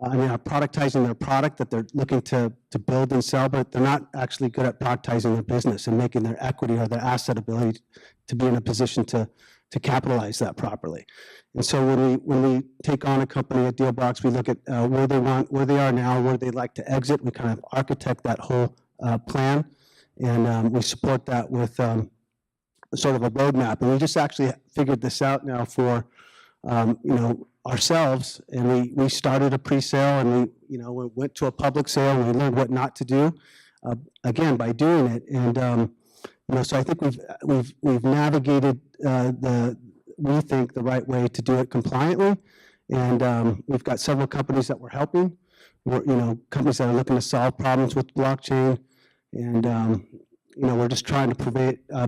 Productizing their product that they're looking to build and sell, but they're not actually good at productizing their business and making their equity or their asset ability to be in a position to capitalize that properly. And so when we take on a company at Dealbox, we look at where they are now, where they'd like to exit. We kind of architect that whole plan, and we support that with sort of a roadmap. And we just actually figured this out now for, ourselves. And we started a pre-sale, and we went to a public sale, and we learned what not to do, again, by doing it. And, so I think we've navigated we think the right way to do it compliantly. And we've got several companies that we're helping, companies that are looking to solve problems with blockchain. And, we're just trying to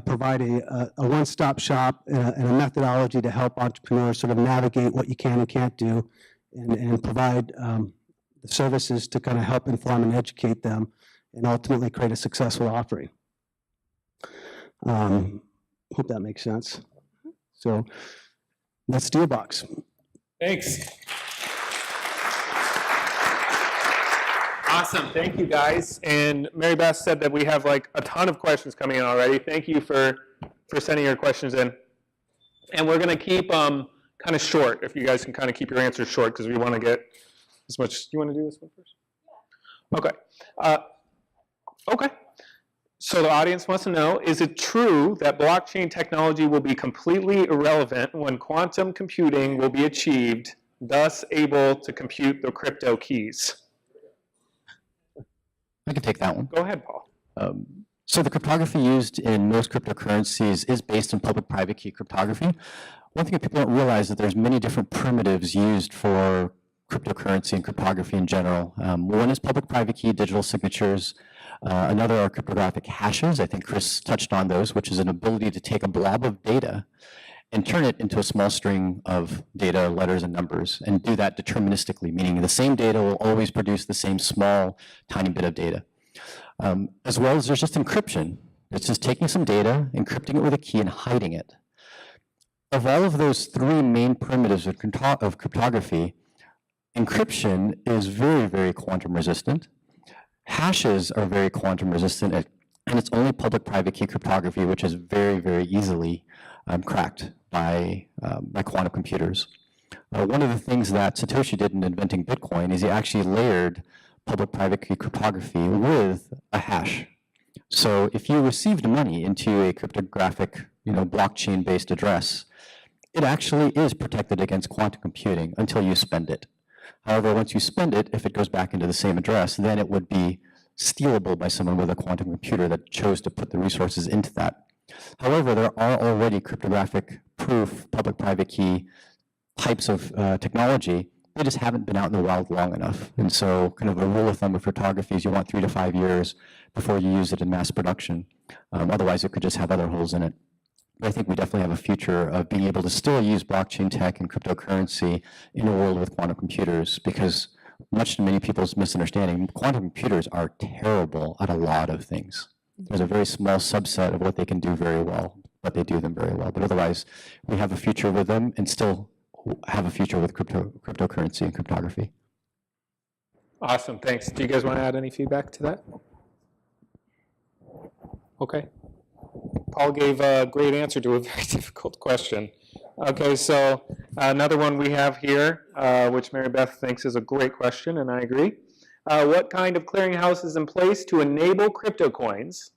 provide a one-stop shop and a methodology to help entrepreneurs sort of navigate what you can and can't do, and provide the services to kind of help inform and educate them, and ultimately create a successful offering. Hope that makes sense. So that's Dealbox. Thanks. Awesome, thank you guys. And Mary Beth said that we have like a ton of questions coming in already. Thank you for sending your questions in. And we're gonna keep kind of short, if you guys can kind of keep your answers short, because we want to get as much. You want to do this one first? Okay. Okay. So the audience wants to know, is it true that blockchain technology will be completely irrelevant when quantum computing will be achieved, thus able to compute the crypto keys? I can take that one. Go ahead, Paul. So the cryptography used in most cryptocurrencies is based on public-private key cryptography. One thing that people don't realize is that there's many different primitives used for cryptocurrency and cryptography in general. One is public-private key digital signatures. Another are cryptographic hashes. I think Chris touched on those, which is an ability to take a blob of data and turn it into a small string of data, letters, and numbers, and do that deterministically, meaning the same data will always produce the same small, tiny bit of data. As well as there's just encryption. It's just taking some data, encrypting it with a key, and hiding it. Of all of those three main primitives of cryptography, encryption is very, very quantum resistant. Hashes are very quantum resistant, and it's only public-private key cryptography, which is very, very easily cracked by quantum computers. One of the things that Satoshi did in inventing Bitcoin is he actually layered public-private key cryptography with a hash. So if you received money into a cryptographic, blockchain-based address, it actually is protected against quantum computing until you spend it. However, once you spend it, if it goes back into the same address, then it would be stealable by someone with a quantum computer that chose to put the resources into that. However, there are already cryptographic proof, public-private key types of technology. They just haven't been out in the wild long enough. And so kind of a rule of thumb of cryptography is you want 3 to 5 years before you use it in mass production. Otherwise, it could just have other holes in it. But I think we definitely have a future of being able to still use blockchain tech and cryptocurrency in a world with quantum computers, because much to many people's misunderstanding, quantum computers are terrible at a lot of things. There's a very small subset of what they can do very well, but they do them very well. But otherwise, we have a future with them and still have a future with cryptocurrency and cryptography. Awesome, thanks. Do you guys want to add any feedback to that? Okay. Paul gave a great answer to a very difficult question. Okay, so another one we have here, which Mary Beth thinks is a great question, and I agree. What kind of clearinghouse is in place to enable crypto coins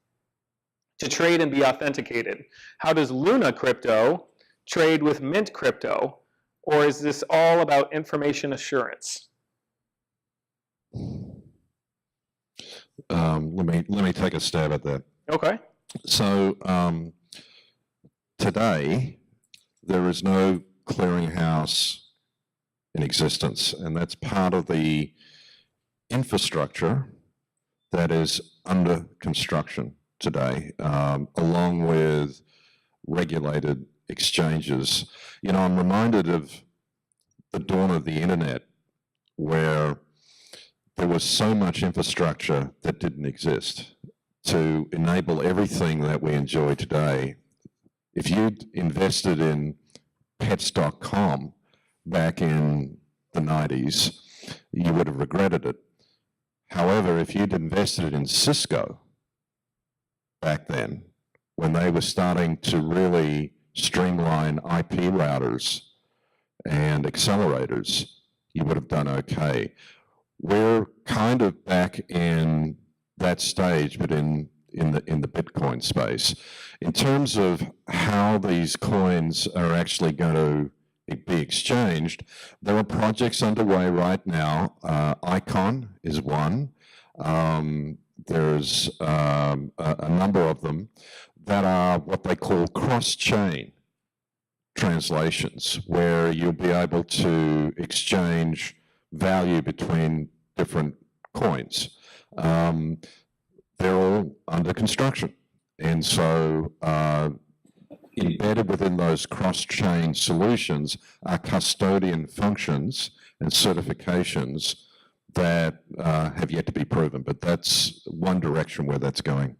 to trade and be authenticated? How does Luna Crypto trade with Mint Crypto, or is this all about information assurance? Let me take a stab at that. Okay. So today, there is no clearinghouse in existence, and that's part of the infrastructure that is under construction today, along with regulated exchanges. I'm reminded of the dawn of the internet, where there was so much infrastructure that didn't exist to enable everything that we enjoy today. If you'd invested in pets.com back in the 90s, you would have regretted it. However, if you'd invested in Cisco back then, when they were starting to really streamline IP routers and accelerators, you would have done okay. We're kind of back in that stage, but in in the Bitcoin space. In terms of how these coins are actually going to be exchanged, there are projects underway right now. Icon is one. There's a number of them that are what they call cross-chain translations, where you'll be able to exchange value between different coins. They're all under construction. And so embedded within those cross-chain solutions are custodian functions and certifications that have yet to be proven, but that's one direction where that's going.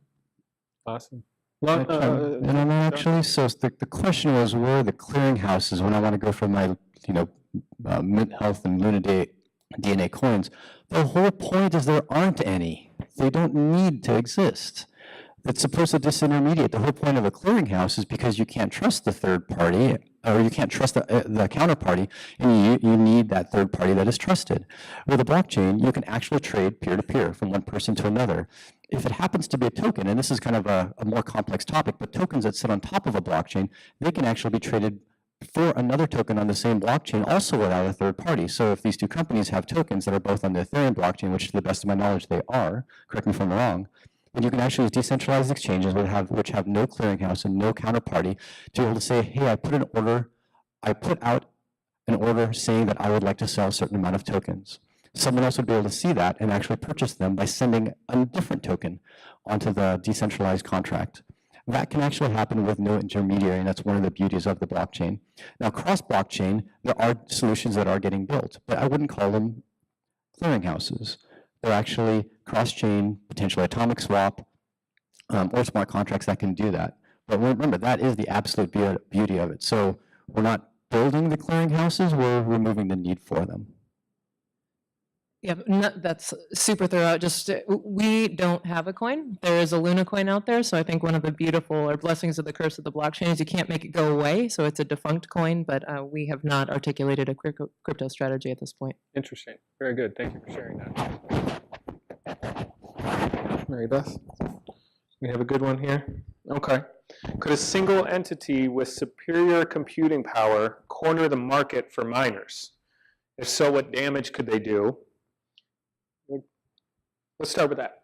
Awesome. And actually, so the question was, where are the clearinghouses when I want to go for my, MintHealth and Luna DNA coins? The whole point is there aren't any. They don't need to exist. It's supposed to disintermediate. The whole point of a clearinghouse is because you can't trust the third party, or you can't trust the counterparty, and you need that third party that is trusted. With a blockchain, you can actually trade peer-to-peer from one person to another. If it happens to be a token, and this is kind of a more complex topic, but tokens that sit on top of a blockchain, they can actually be traded for another token on the same blockchain, also without a third party. So if these two companies have tokens that are both on the Ethereum blockchain, which to the best of my knowledge they are, correct me if I'm wrong, and you can actually use decentralized exchanges which have no clearinghouse and no counterparty to be able to say, hey, I put out an order saying that I would like to sell a certain amount of tokens. Someone else would be able to see that and actually purchase them by sending a different token onto the decentralized contract. That can actually happen with no intermediary, and that's one of the beauties of the blockchain. Now, cross-blockchain, there are solutions that are getting built, but I wouldn't call them clearinghouses. They're actually cross-chain, potentially atomic swap, or smart contracts that can do that. But remember, that is the absolute beauty of it. So we're not building the clearinghouses, we're removing the need for them. Yeah, that's super thorough. Just we don't have a coin. There is a Luna coin out there, so I think one of the beautiful or blessings of the curse of the blockchain is you can't make it go away. So it's a defunct coin, but we have not articulated a crypto strategy at this point. Interesting. Very good. Thank you for sharing that. Mary Beth, we have a good one here. Okay. Could a single entity with superior computing power corner the market for miners? If so, what damage could they do? Let's start with that.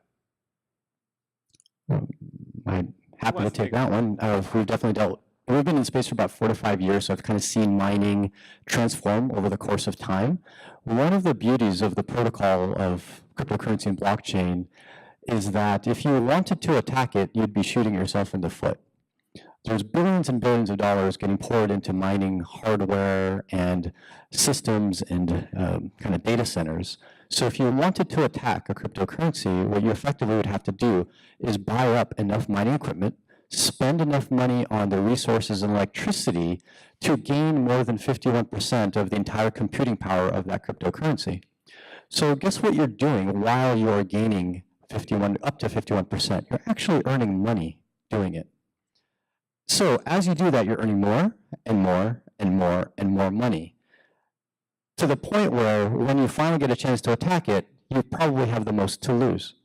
I'm happy to take that one. We've definitely we've been in space for about 4 to 5 years, so I've kind of seen mining transform over the course of time. One of the beauties of the protocol of cryptocurrency and blockchain is that if you wanted to attack it, you'd be shooting yourself in the foot. There's billions and billions of dollars getting poured into mining hardware and systems and kind of data centers. So if you wanted to attack a cryptocurrency, what you effectively would have to do is buy up enough mining equipment, spend enough money on the resources and electricity to gain more than 51% of the entire computing power of that cryptocurrency. So guess what you're doing while you're gaining up to 51%? You're actually earning money doing it. So as you do that, you're earning more and more and more and more money, to the point where when you finally get a chance to attack it, you probably have the most to lose.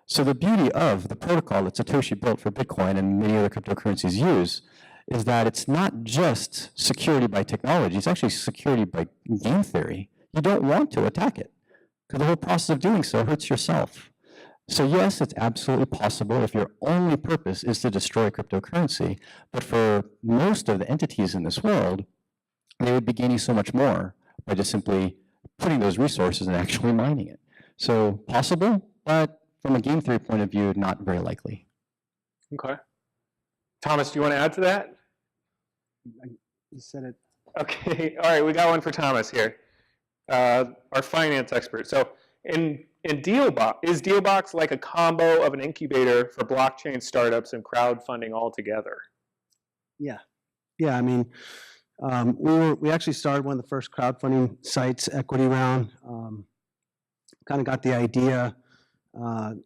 So the beauty of the protocol that Satoshi built for Bitcoin and many other cryptocurrencies use is that it's not just security by technology, it's actually security by game theory. You don't want to attack it, because the whole process of doing so hurts yourself. So yes, it's absolutely possible if your only purpose is to destroy cryptocurrency, but for most of the entities in this world, they would be gaining so much more by just simply putting those resources and actually mining it. So possible, but from a game theory point of view, not very likely. Okay. Thomas, do you want to add to that? You said it. Okay. All right. We got one for Thomas here, our finance expert. So in Dealbox, is Dealbox like a combo of an incubator for blockchain startups and crowdfunding all together? Yeah. Yeah, I mean, we actually started one of the first crowdfunding sites, Equity Round. Kind of got the idea, when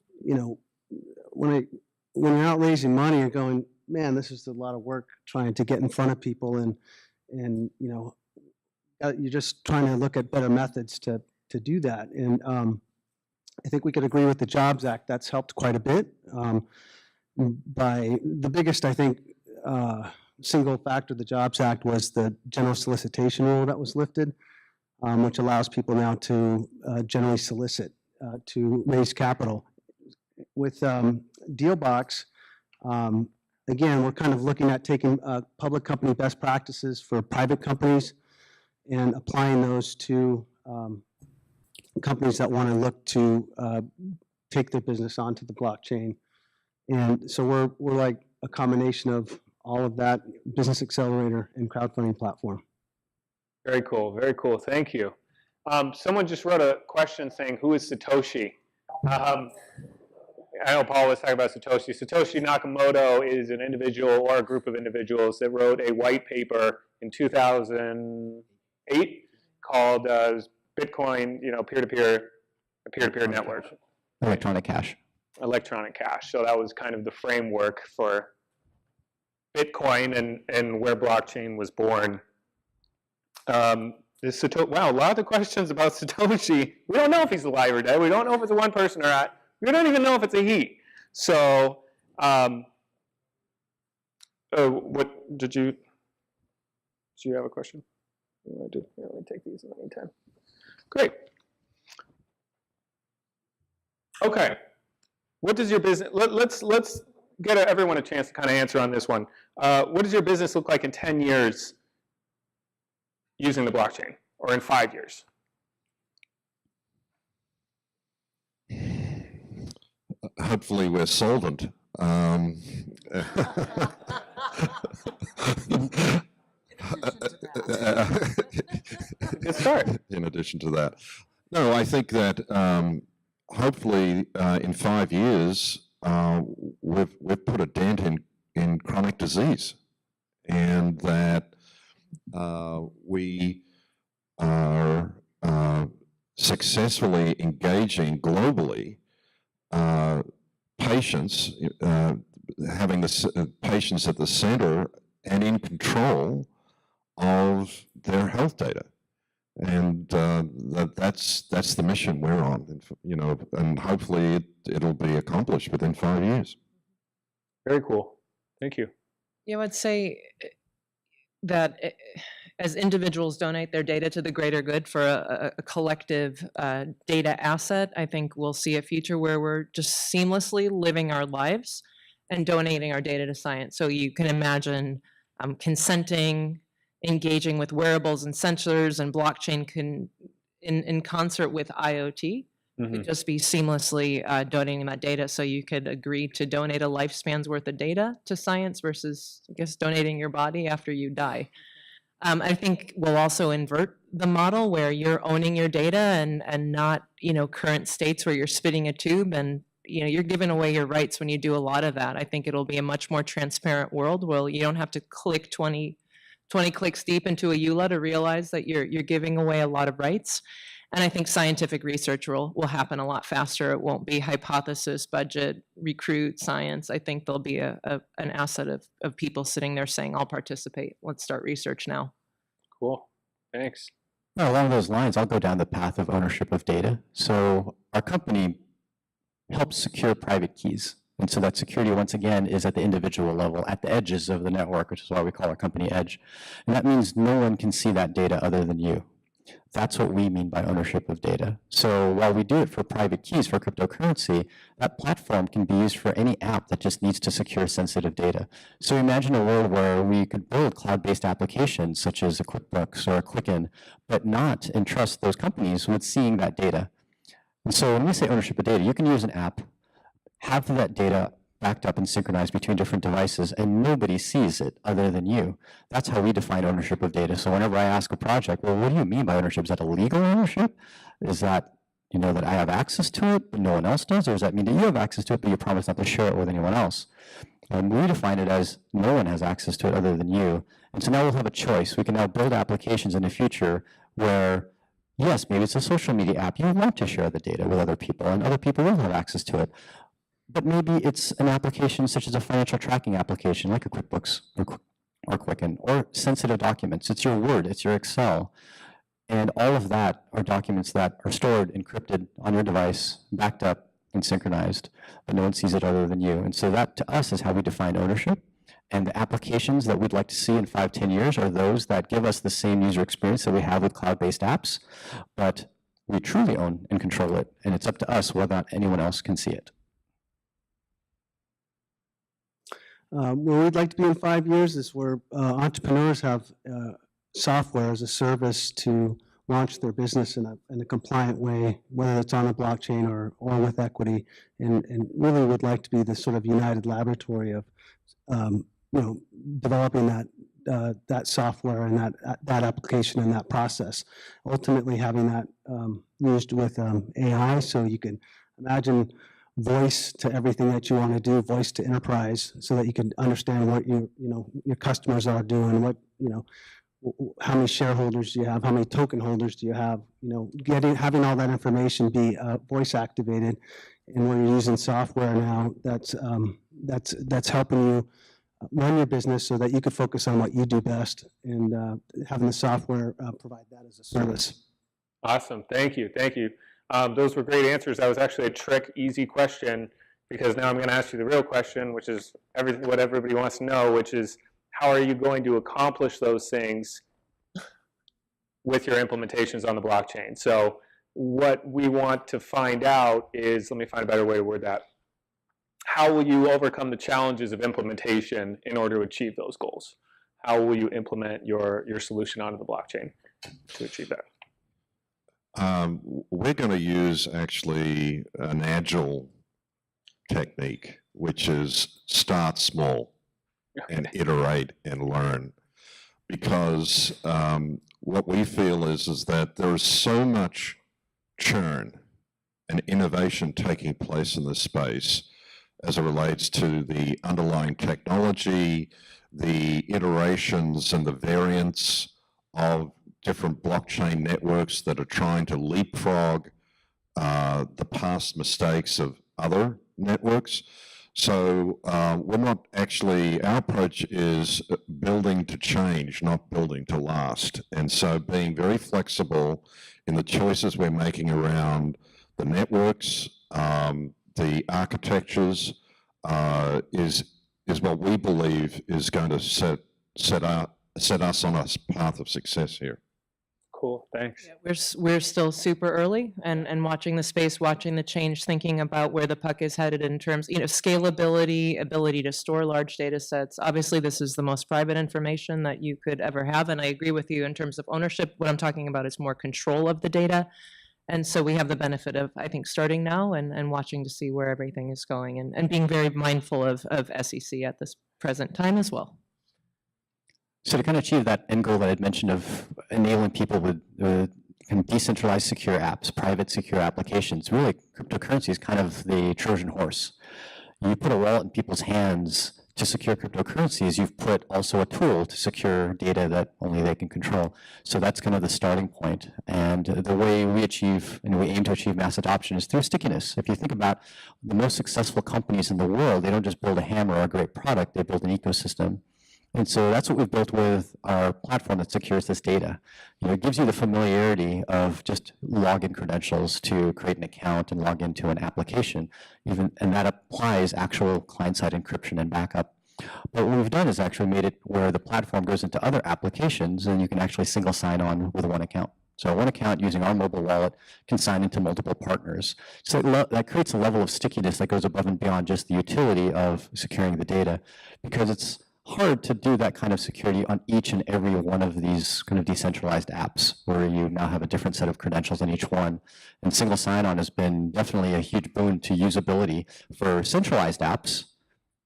you're out raising money, you're going, man, this is a lot of work trying to get in front of people, and you're just trying to look at better methods to do that. And I think we could agree with the Jobs Act. That's helped quite a bit. by the biggest, I think, single factor of the Jobs Act was the general solicitation rule that was lifted, which allows people now to generally solicit to raise capital. With Dealbox, again, we're kind of looking at taking public company best practices for private companies and applying those to companies that want to look to take their business onto the blockchain. And so we're like a combination of all of that, business accelerator and crowdfunding platform. Very cool, very cool. Thank you. Someone just wrote a question saying, who is Satoshi? I know Paul was talking about Satoshi. Satoshi Nakamoto is an individual or a group of individuals that wrote a white paper in 2008 called Bitcoin, peer-to-peer network. Electronic cash. Electronic cash. So that was kind of the framework for Bitcoin and where blockchain was born. Wow, a lot of the questions about Satoshi, we don't know if he's alive or dead. We don't know if it's a one person or not. We don't even know if it's a he. So, what do you have a question? Let me take these in the meantime. Great. Okay. What does your business, let's get everyone a chance to kind of answer on this one. What does your business look like in 10 years using the blockchain, or in 5 years? Hopefully we're solvent. Good start. In addition to that. No, I think that hopefully in 5 years, we've put a dent in chronic disease, and that we are successfully engaging globally patients, having the patients at the center and in control of their health data. And that's the mission we're on, and hopefully it'll be accomplished within 5 years. Very cool. Thank you. Yeah, I would say that as individuals donate their data to the greater good for a collective data asset, I think we'll see a future where we're just seamlessly living our lives and donating our data to science. So you can imagine consenting, engaging with wearables and sensors, and blockchain can, in concert with IoT, could just be seamlessly donating that data. So you could agree to donate a lifespan's worth of data to science versus, I guess, donating your body after you die. I think we'll also invert the model where you're owning your data and not, current states where you're spitting a tube and, you're giving away your rights when you do a lot of that. I think it'll be a much more transparent world where you don't have to click 20 clicks deep into a EULA to realize that you're giving away a lot of rights. And I think scientific research will happen a lot faster. It won't be hypothesis, budget, recruit, science. I think there'll be an asset of people sitting there saying, I'll participate. Let's start research now. Cool. Thanks. Well, along those lines, I'll go down the path of ownership of data. So our company helps secure private keys. And so that security, once again, is at the individual level, at the edges of the network, which is why we call our company Edge. And that means no one can see that data other than you. That's what we mean by ownership of data. So while we do it for private keys, for cryptocurrency, that platform can be used for any app that just needs to secure sensitive data. So imagine a world where we could build cloud-based applications such as a QuickBooks or a Quicken, but not entrust those companies with seeing that data. And so when we say ownership of data, you can use an app, have that data backed up and synchronized between different devices, and nobody sees it other than you. That's how we define ownership of data. So whenever I ask a project, well, what do you mean by ownership? Is that a legal ownership? Is that, that I have access to it, but no one else does? Or does that mean that you have access to it, but you promise not to share it with anyone else? We define it as no one has access to it other than you. And so now we'll have a choice. We can now build applications in the future where, yes, maybe it's a social media app. You want to share the data with other people, and other people will have access to it. But maybe it's an application such as a financial tracking application like a QuickBooks or Quicken, or sensitive documents. It's your Word, it's your Excel. And all of that are documents that are stored, encrypted on your device, backed up and synchronized, but no one sees it other than you. And so that, to us, is how we define ownership. And the applications that we'd like to see in 5, 10 years are those that give us the same user experience that we have with cloud-based apps, but we truly own and control it, and it's up to us whether or not anyone else can see it. Where we'd like to be in 5 years is where entrepreneurs have software as a service to launch their business in a compliant way, whether it's on a blockchain or with equity, and really would like to be the sort of united laboratory of developing that software and that application and that process. Ultimately, having that used with AI, so you can imagine voice to everything that you want to do, voice to enterprise, so that you can understand what your customers are doing, what how many shareholders do you have, how many token holders do you have, having all that information be voice activated, and when you're using software now that's helping you run your business so that you can focus on what you do best, and having the software provide that as a service. Awesome. Thank you. Thank you. Those were great answers. That was actually a trick, easy question, because now I'm going to ask you the real question, which is what everybody wants to know, which is, how are you going to accomplish those things with your implementations on the blockchain? So what we want to find out is, let me find a better way to word that. How will you overcome the challenges of implementation in order to achieve those goals? How will you implement your solution onto the blockchain to achieve that? We're going to use actually an agile technique, which is start small and iterate and learn. Because what we feel is that there is so much churn and innovation taking place in this space as it relates to the underlying technology, the iterations and the variants of different blockchain networks that are trying to leapfrog the past mistakes of other networks. So we're not actually, our approach is building to change, not building to last. And so being very flexible in the choices we're making around the networks, the architectures, is what we believe is going to set us on a path of success here. Cool, thanks. Yeah, we're still super early and watching the space, watching the change, thinking about where the puck is headed in terms, scalability, ability to store large data sets. Obviously, this is the most private information that you could ever have, and I agree with you in terms of ownership. What I'm talking about is more control of the data. And so we have the benefit of, I think, starting now and watching to see where everything is going, and being very mindful of SEC at this present time as well. So to kind of achieve that end goal that I'd mentioned of enabling people with kind of decentralized secure apps, private secure applications, really cryptocurrency is kind of the Trojan horse. You put a wallet in people's hands to secure cryptocurrencies, you've put also a tool to secure data that only they can control. So that's kind of the starting point. And the way we achieve, and we aim to achieve mass adoption is through stickiness. If you think about the most successful companies in the world, they don't just build a hammer or a great product, they build an ecosystem. And so that's what we've built with our platform that secures this data. It gives you the familiarity of just login credentials to create an account and log into an application, and that applies actual client-side encryption and backup. But what we've done is actually made it where the platform goes into other applications, and you can actually single sign on with one account. So one account using our mobile wallet can sign into multiple partners. So that creates a level of stickiness that goes above and beyond just the utility of securing the data, because it's hard to do that kind of security on each and every one of these kind of decentralized apps where you now have a different set of credentials on each one. And single sign-on has been definitely a huge boon to usability for centralized apps,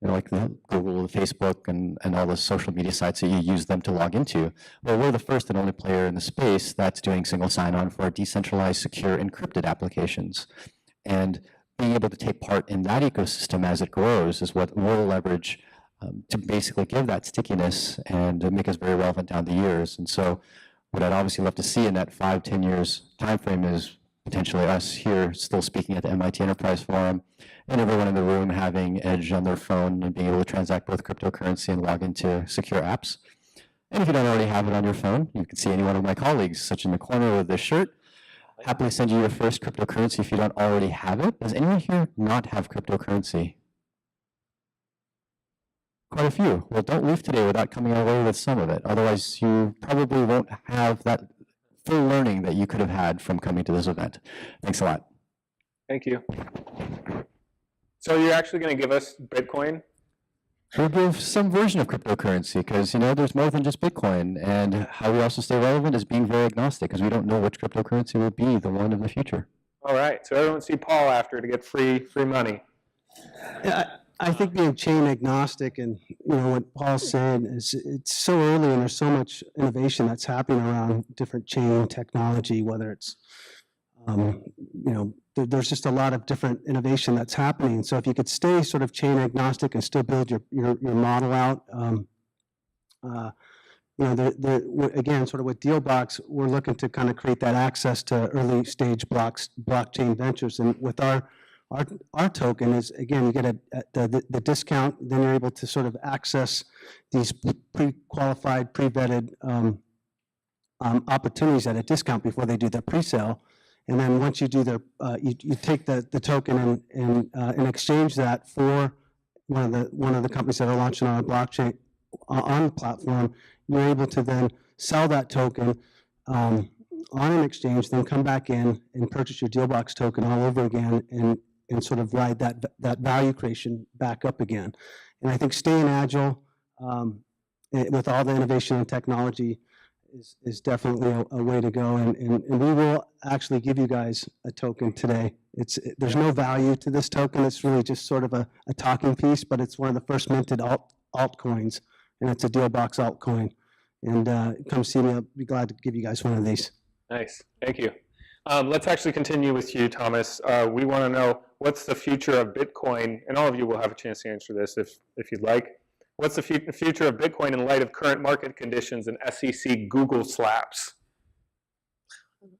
like the Google, the Facebook, and all the social media sites that you use them to log into. Well, we're the first and only player in the space that's doing single sign-on for decentralized, secure, encrypted applications. And being able to take part in that ecosystem as it grows is what we'll leverage to basically give that stickiness and make us very relevant down the years. And so what I'd obviously love to see in that 5-10 years timeframe is potentially us here still speaking at the MIT Enterprise Forum, and everyone in the room having Edge on their phone and being able to transact both cryptocurrency and log into secure apps. And if you don't already have it on your phone, you can see any one of my colleagues, such in the corner with this shirt. happily send you your first cryptocurrency if you don't already have it. Does anyone here not have cryptocurrency? Quite a few. Well, don't leave today without coming away with some of it. Otherwise, you probably won't have that full learning that you could have had from coming to this event. Thanks a lot. Thank you. So you're actually going to give us Bitcoin? We'll give some version of cryptocurrency because, you know, there's more than just Bitcoin. And how we also stay relevant is being very agnostic because we don't know which cryptocurrency will be the one of the future. All right. So everyone see Paul after to get free money. Yeah, I think being chain agnostic and, you know, what Paul's saying is it's so early and there's so much innovation that's happening around different chain technology, whether it's, you know, there's just a lot of different innovation that's happening. So if you could stay sort of chain agnostic and still build your model out, you know, again, sort of with Dealbox, we're looking to kind of create that access to early stage blockchain ventures. And with our token is, again, you get the discount, then you're able to sort of access these pre-qualified, pre-vetted opportunities at a discount before they do their pre-sale. And then once you do you take the token and exchange that for one of the companies that are launching on a blockchain on the platform, you're able to then sell that token on an exchange, then come back in and purchase your Dealbox token all over again and sort of ride that value creation back up again. And I think staying agile with all the innovation and technology is definitely a way to go. And we will actually give you guys a token today. There's no value to this token. It's really just sort of a talking piece, but it's one of the first minted altcoins, and it's a Dealbox altcoin. And come see me. I'll be glad to give you guys one of these. Nice. Thank you. Let's actually continue with you, Thomas. We want to know what's the future of Bitcoin, and all of you will have a chance to answer this if you'd like. What's the future of Bitcoin in light of current market conditions and SEC Google slaps?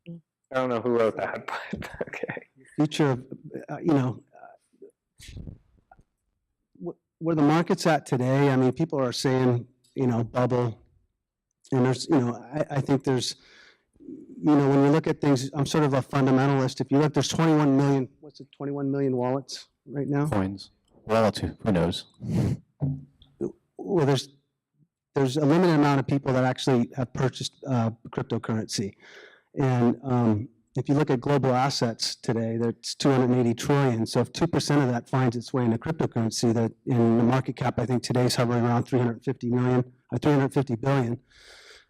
I don't know who wrote that, but okay. Future of, you know, where the market's at today, I mean, people are saying, you know, bubble. And there's, you know, I think there's, you know, when you look at things, I'm sort of a fundamentalist. If you look, there's 21 million, what's it, 21 million wallets right now? Coins. Wallets, who knows? Well, there's a limited amount of people that actually have purchased cryptocurrency. And if you look at global assets today, that's 280 trillion. So if 2% of that finds its way into cryptocurrency, that in the market cap, I think today's hovering around 350 billion.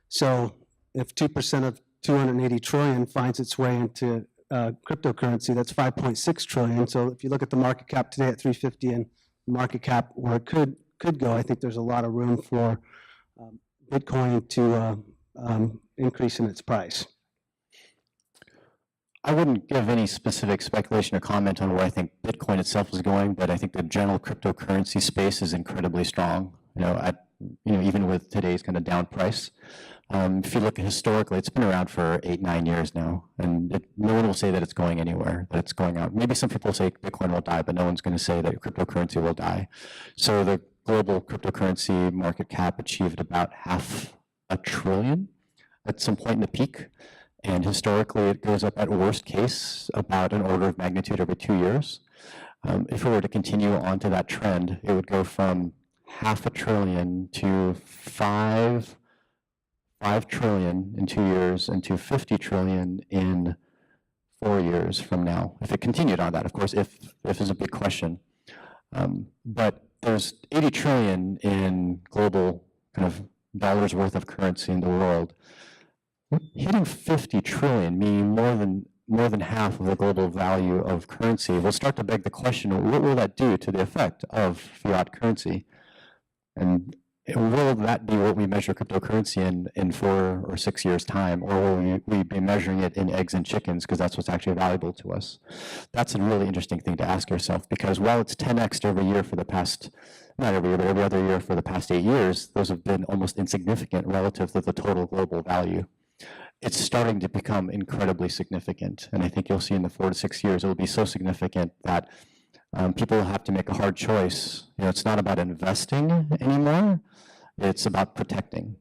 So if 2% of 280 trillion finds its way into cryptocurrency, that's 5.6 trillion. So if you look at the market cap today at 350 and market cap where it could go, I think there's a lot of room for Bitcoin to increase in its price. I wouldn't give any specific speculation or comment on where I think Bitcoin itself is going, but I think the general cryptocurrency space is incredibly strong. You know, even with today's kind of down price. If you look historically, it's been around for 8-9 years now, and no one will say that it's going anywhere, that it's going out. Maybe some people say Bitcoin will die, but no one's going to say that cryptocurrency will die. So the global cryptocurrency market cap achieved about $500 billion at some point in the peak. And historically, it goes up at worst case about an order of magnitude every 2 years. If it were to continue onto that trend, it would go from $500 billion to $5 trillion in 2 years and to $50 trillion in 4 years from now. If it continued on that, of course, if is a big question. But there's 80 trillion in global kind of dollars worth of currency in the world. Hitting 50 trillion, meaning more than half of the global value of currency, will start to beg the question, what will that do to the effect of fiat currency? And will that be what we measure cryptocurrency in 4 or 6 years' time, or will we be measuring it in eggs and chickens because that's what's actually valuable to us? That's a really interesting thing to ask yourself, because while it's 10x'd every year for the past, not every year, but every other year for the past 8 years, those have been almost insignificant relative to the total global value. It's starting to become incredibly significant, and I think you'll see in the 4 to 6 years it will be so significant that people will have to make a hard choice. You know, it's not about investing anymore, it's about protecting.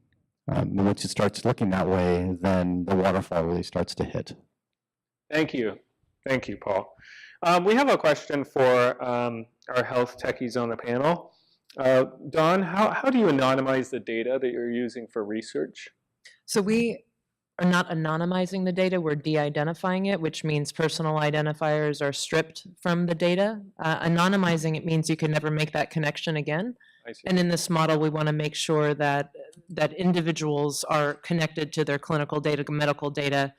And once it starts looking that way, then the waterfall really starts to hit. Thank you. Thank you, Paul. We have a question for our health techies on the panel. Dawn, how do you anonymize the data that you're using for research? So we are not anonymizing the data, we're de-identifying it, which means personal identifiers are stripped from the data. Anonymizing it means you can never make that connection again. I see. And in this model, we want to make sure that individuals are connected to their clinical data, medical data,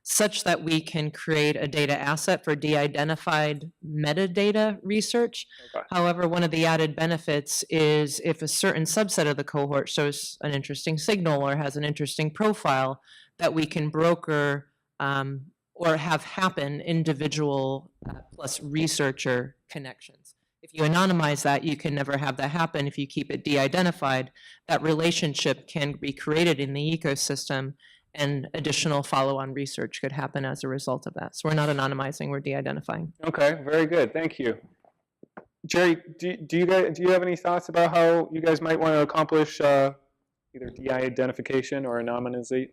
such that we can create a data asset for de-identified metadata research. Okay. However, one of the added benefits is if a certain subset of the cohort shows an interesting signal or has an interesting profile, that we can broker or have happen individual plus researcher connections. If you anonymize that, you can never have that happen. If you keep it de-identified, that relationship can be created in the ecosystem, and additional follow-on research could happen as a result of that. So we're not anonymizing, we're de-identifying. Okay, very good. Thank you. Jerry, do you have any thoughts about how you guys might want to accomplish either de-identification or anonymization?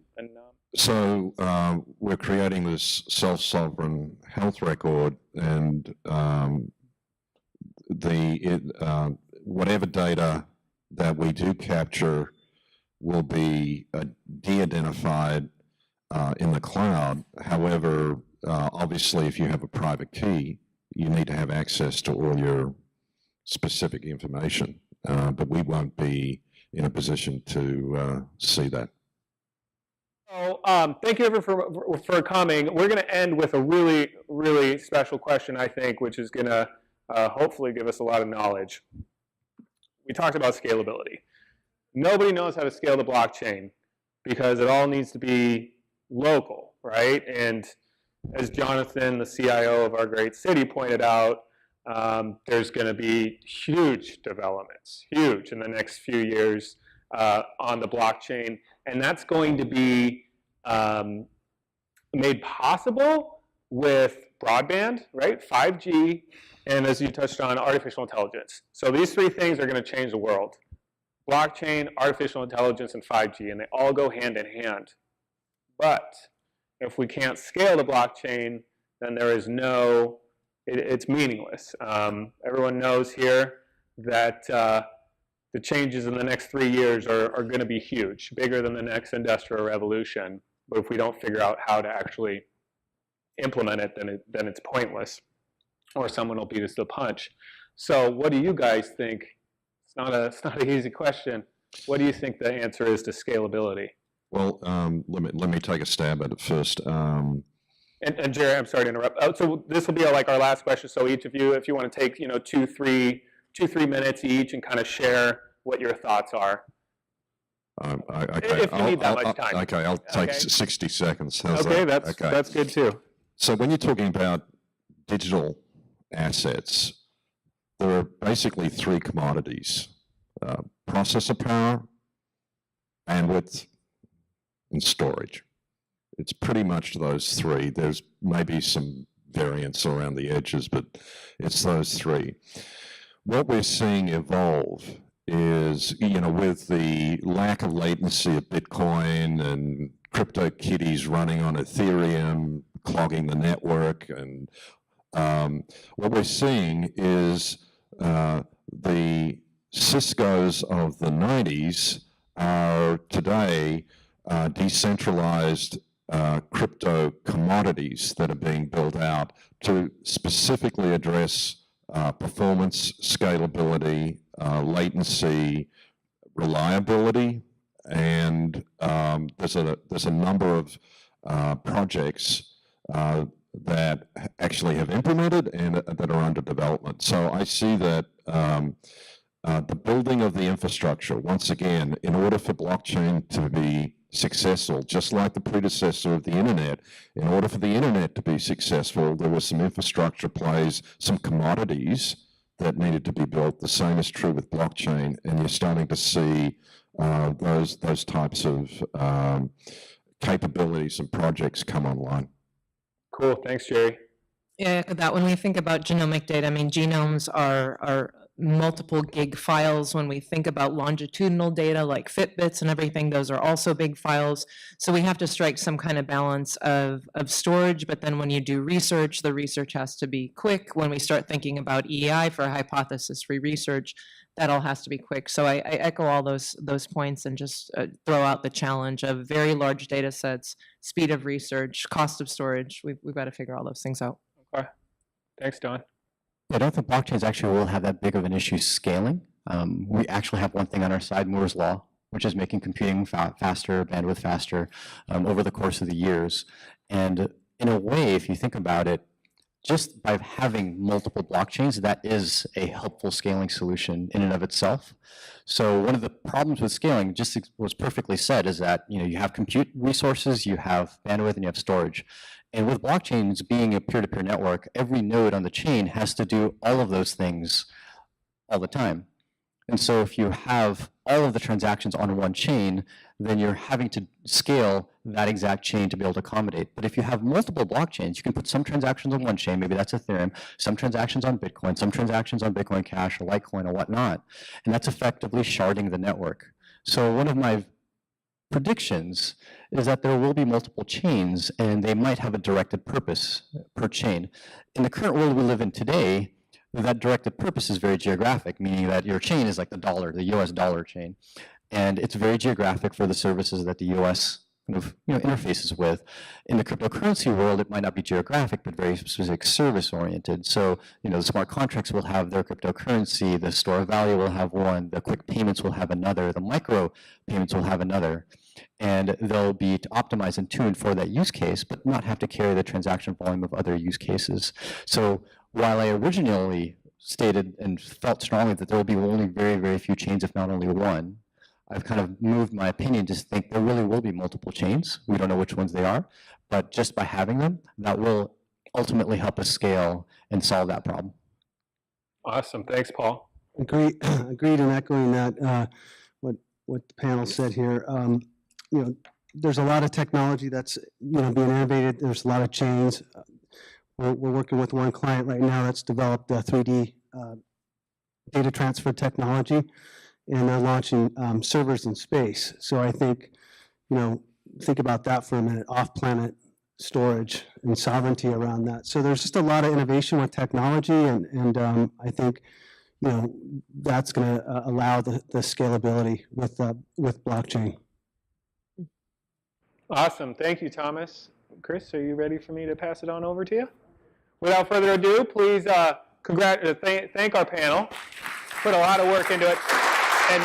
So we're creating this self-sovereign health record, and whatever data that we do capture will be de-identified in the cloud. However, obviously, if you have a private key, you need to have access to all your specific information, but we won't be in a position to see that. So thank you everyone for coming. We're going to end with a really, really special question, I think, which is going to hopefully give us a lot of knowledge. We talked about scalability. Nobody knows how to scale the blockchain because it all needs to be local, right? And as Jonathan, the CIO of our great city, pointed out, there's going to be huge developments, huge, in the next few years on the blockchain. And that's going to be made possible with broadband, right? 5G, and as you touched on, artificial intelligence. So these three things are going to change the world. Blockchain, artificial intelligence, and 5G, and they all go hand in hand. But if we can't scale the blockchain, then there is it's meaningless. Everyone knows here that the changes in the next 3 years are going to be huge, bigger than the next industrial revolution. But if we don't figure out how to actually implement it, then it's pointless, or someone will beat us to the punch. So what do you guys think? It's not an easy question. What do you think the answer is to scalability? Well, Let me take a stab at it first. And Jerry, I'm sorry to interrupt. So this will be like our last question. So each of you, if you want to take 2-3 minutes each and kind of share what your thoughts are. If you need that much time. Okay, I'll take 60 seconds. How's okay, that? That's good too. So when you're talking about digital assets, there are basically three commodities: processor power, bandwidth, and storage. It's pretty much those three. There's maybe some variance around the edges, but it's those three. What we're seeing evolve is, with the lack of latency of Bitcoin and CryptoKitties running on Ethereum, clogging the network, and what we're seeing is the Ciscos of the 90s are today decentralized crypto commodities that are being built out to specifically address performance, scalability, latency, reliability, and there's a number of projects that actually have implemented and that are under development. So I see that the building of the infrastructure, once again, in order for blockchain to be successful, just like the predecessor of the internet, in order for the internet to be successful, there was some infrastructure plays, some commodities that needed to be built. The same is true with blockchain, and you're starting to see those types of capabilities and projects come online. Cool, thanks, Jerry. Yeah, that when we think about genomic data, I mean, genomes are multiple gig files. When we think about longitudinal data like Fitbits and everything, those are also big files. So we have to strike some kind of balance of storage, but then when you do research, the research has to be quick. When we start thinking about EI for hypothesis-free research, that all has to be quick. So I echo all those points and just throw out the challenge of very large data sets, speed of research, cost of storage. We've got to figure all those things out. Okay. Thanks, Don. I don't think blockchains actually will have that big of an issue scaling. We actually have one thing on our side, Moore's Law, which is making computing faster, bandwidth faster over the course of the years. And in a way, if you think about it, just by having multiple blockchains, that is a helpful scaling solution in and of itself. So one of the problems with scaling, just was perfectly said, is that you have compute resources, you have bandwidth, and you have storage. And with blockchains being a peer-to-peer network, every node on the chain has to do all of those things all the time. And so if you have all of the transactions on one chain, then you're having to scale that exact chain to be able to accommodate. But if you have multiple blockchains, you can put some transactions on one chain, maybe that's Ethereum, some transactions on Bitcoin, some transactions on Bitcoin Cash or Litecoin or whatnot, and that's effectively sharding the network. So one of my predictions is that there will be multiple chains and they might have a directed purpose per chain. In the current world we live in today, that directed purpose is very geographic, meaning that your chain is like the dollar, the US dollar chain. And it's very geographic for the services that the US kind of interfaces with. In the cryptocurrency world, it might not be geographic, but very specific service oriented. So, the smart contracts will have their cryptocurrency, the store of value will have one, the quick payments will have another, the micro payments will have another. And they'll be optimized and tuned for that use case, but not have to carry the transaction volume of other use cases. So while I originally stated and felt strongly that there will be only very, very few chains, if not only one, I've kind of moved my opinion to think there really will be multiple chains. We don't know which ones they are, but just by having them, that will ultimately help us scale and solve that problem. Awesome. Thanks, Paul. Agreed and echoing that, what the panel said here. There's a lot of technology that's being innovated. There's a lot of chains. We're working with one client right now that's developed a 3D data transfer technology, and they're launching servers in space. So I think, think about that for a minute, off-planet storage and sovereignty around that. So there's just a lot of innovation with technology, and I think, that's going to allow the scalability with blockchain. Awesome. Thank you, Thomas. Chris, are you ready for me to pass it on over to you? Without further ado, please thank our panel. Put a lot of work into it. And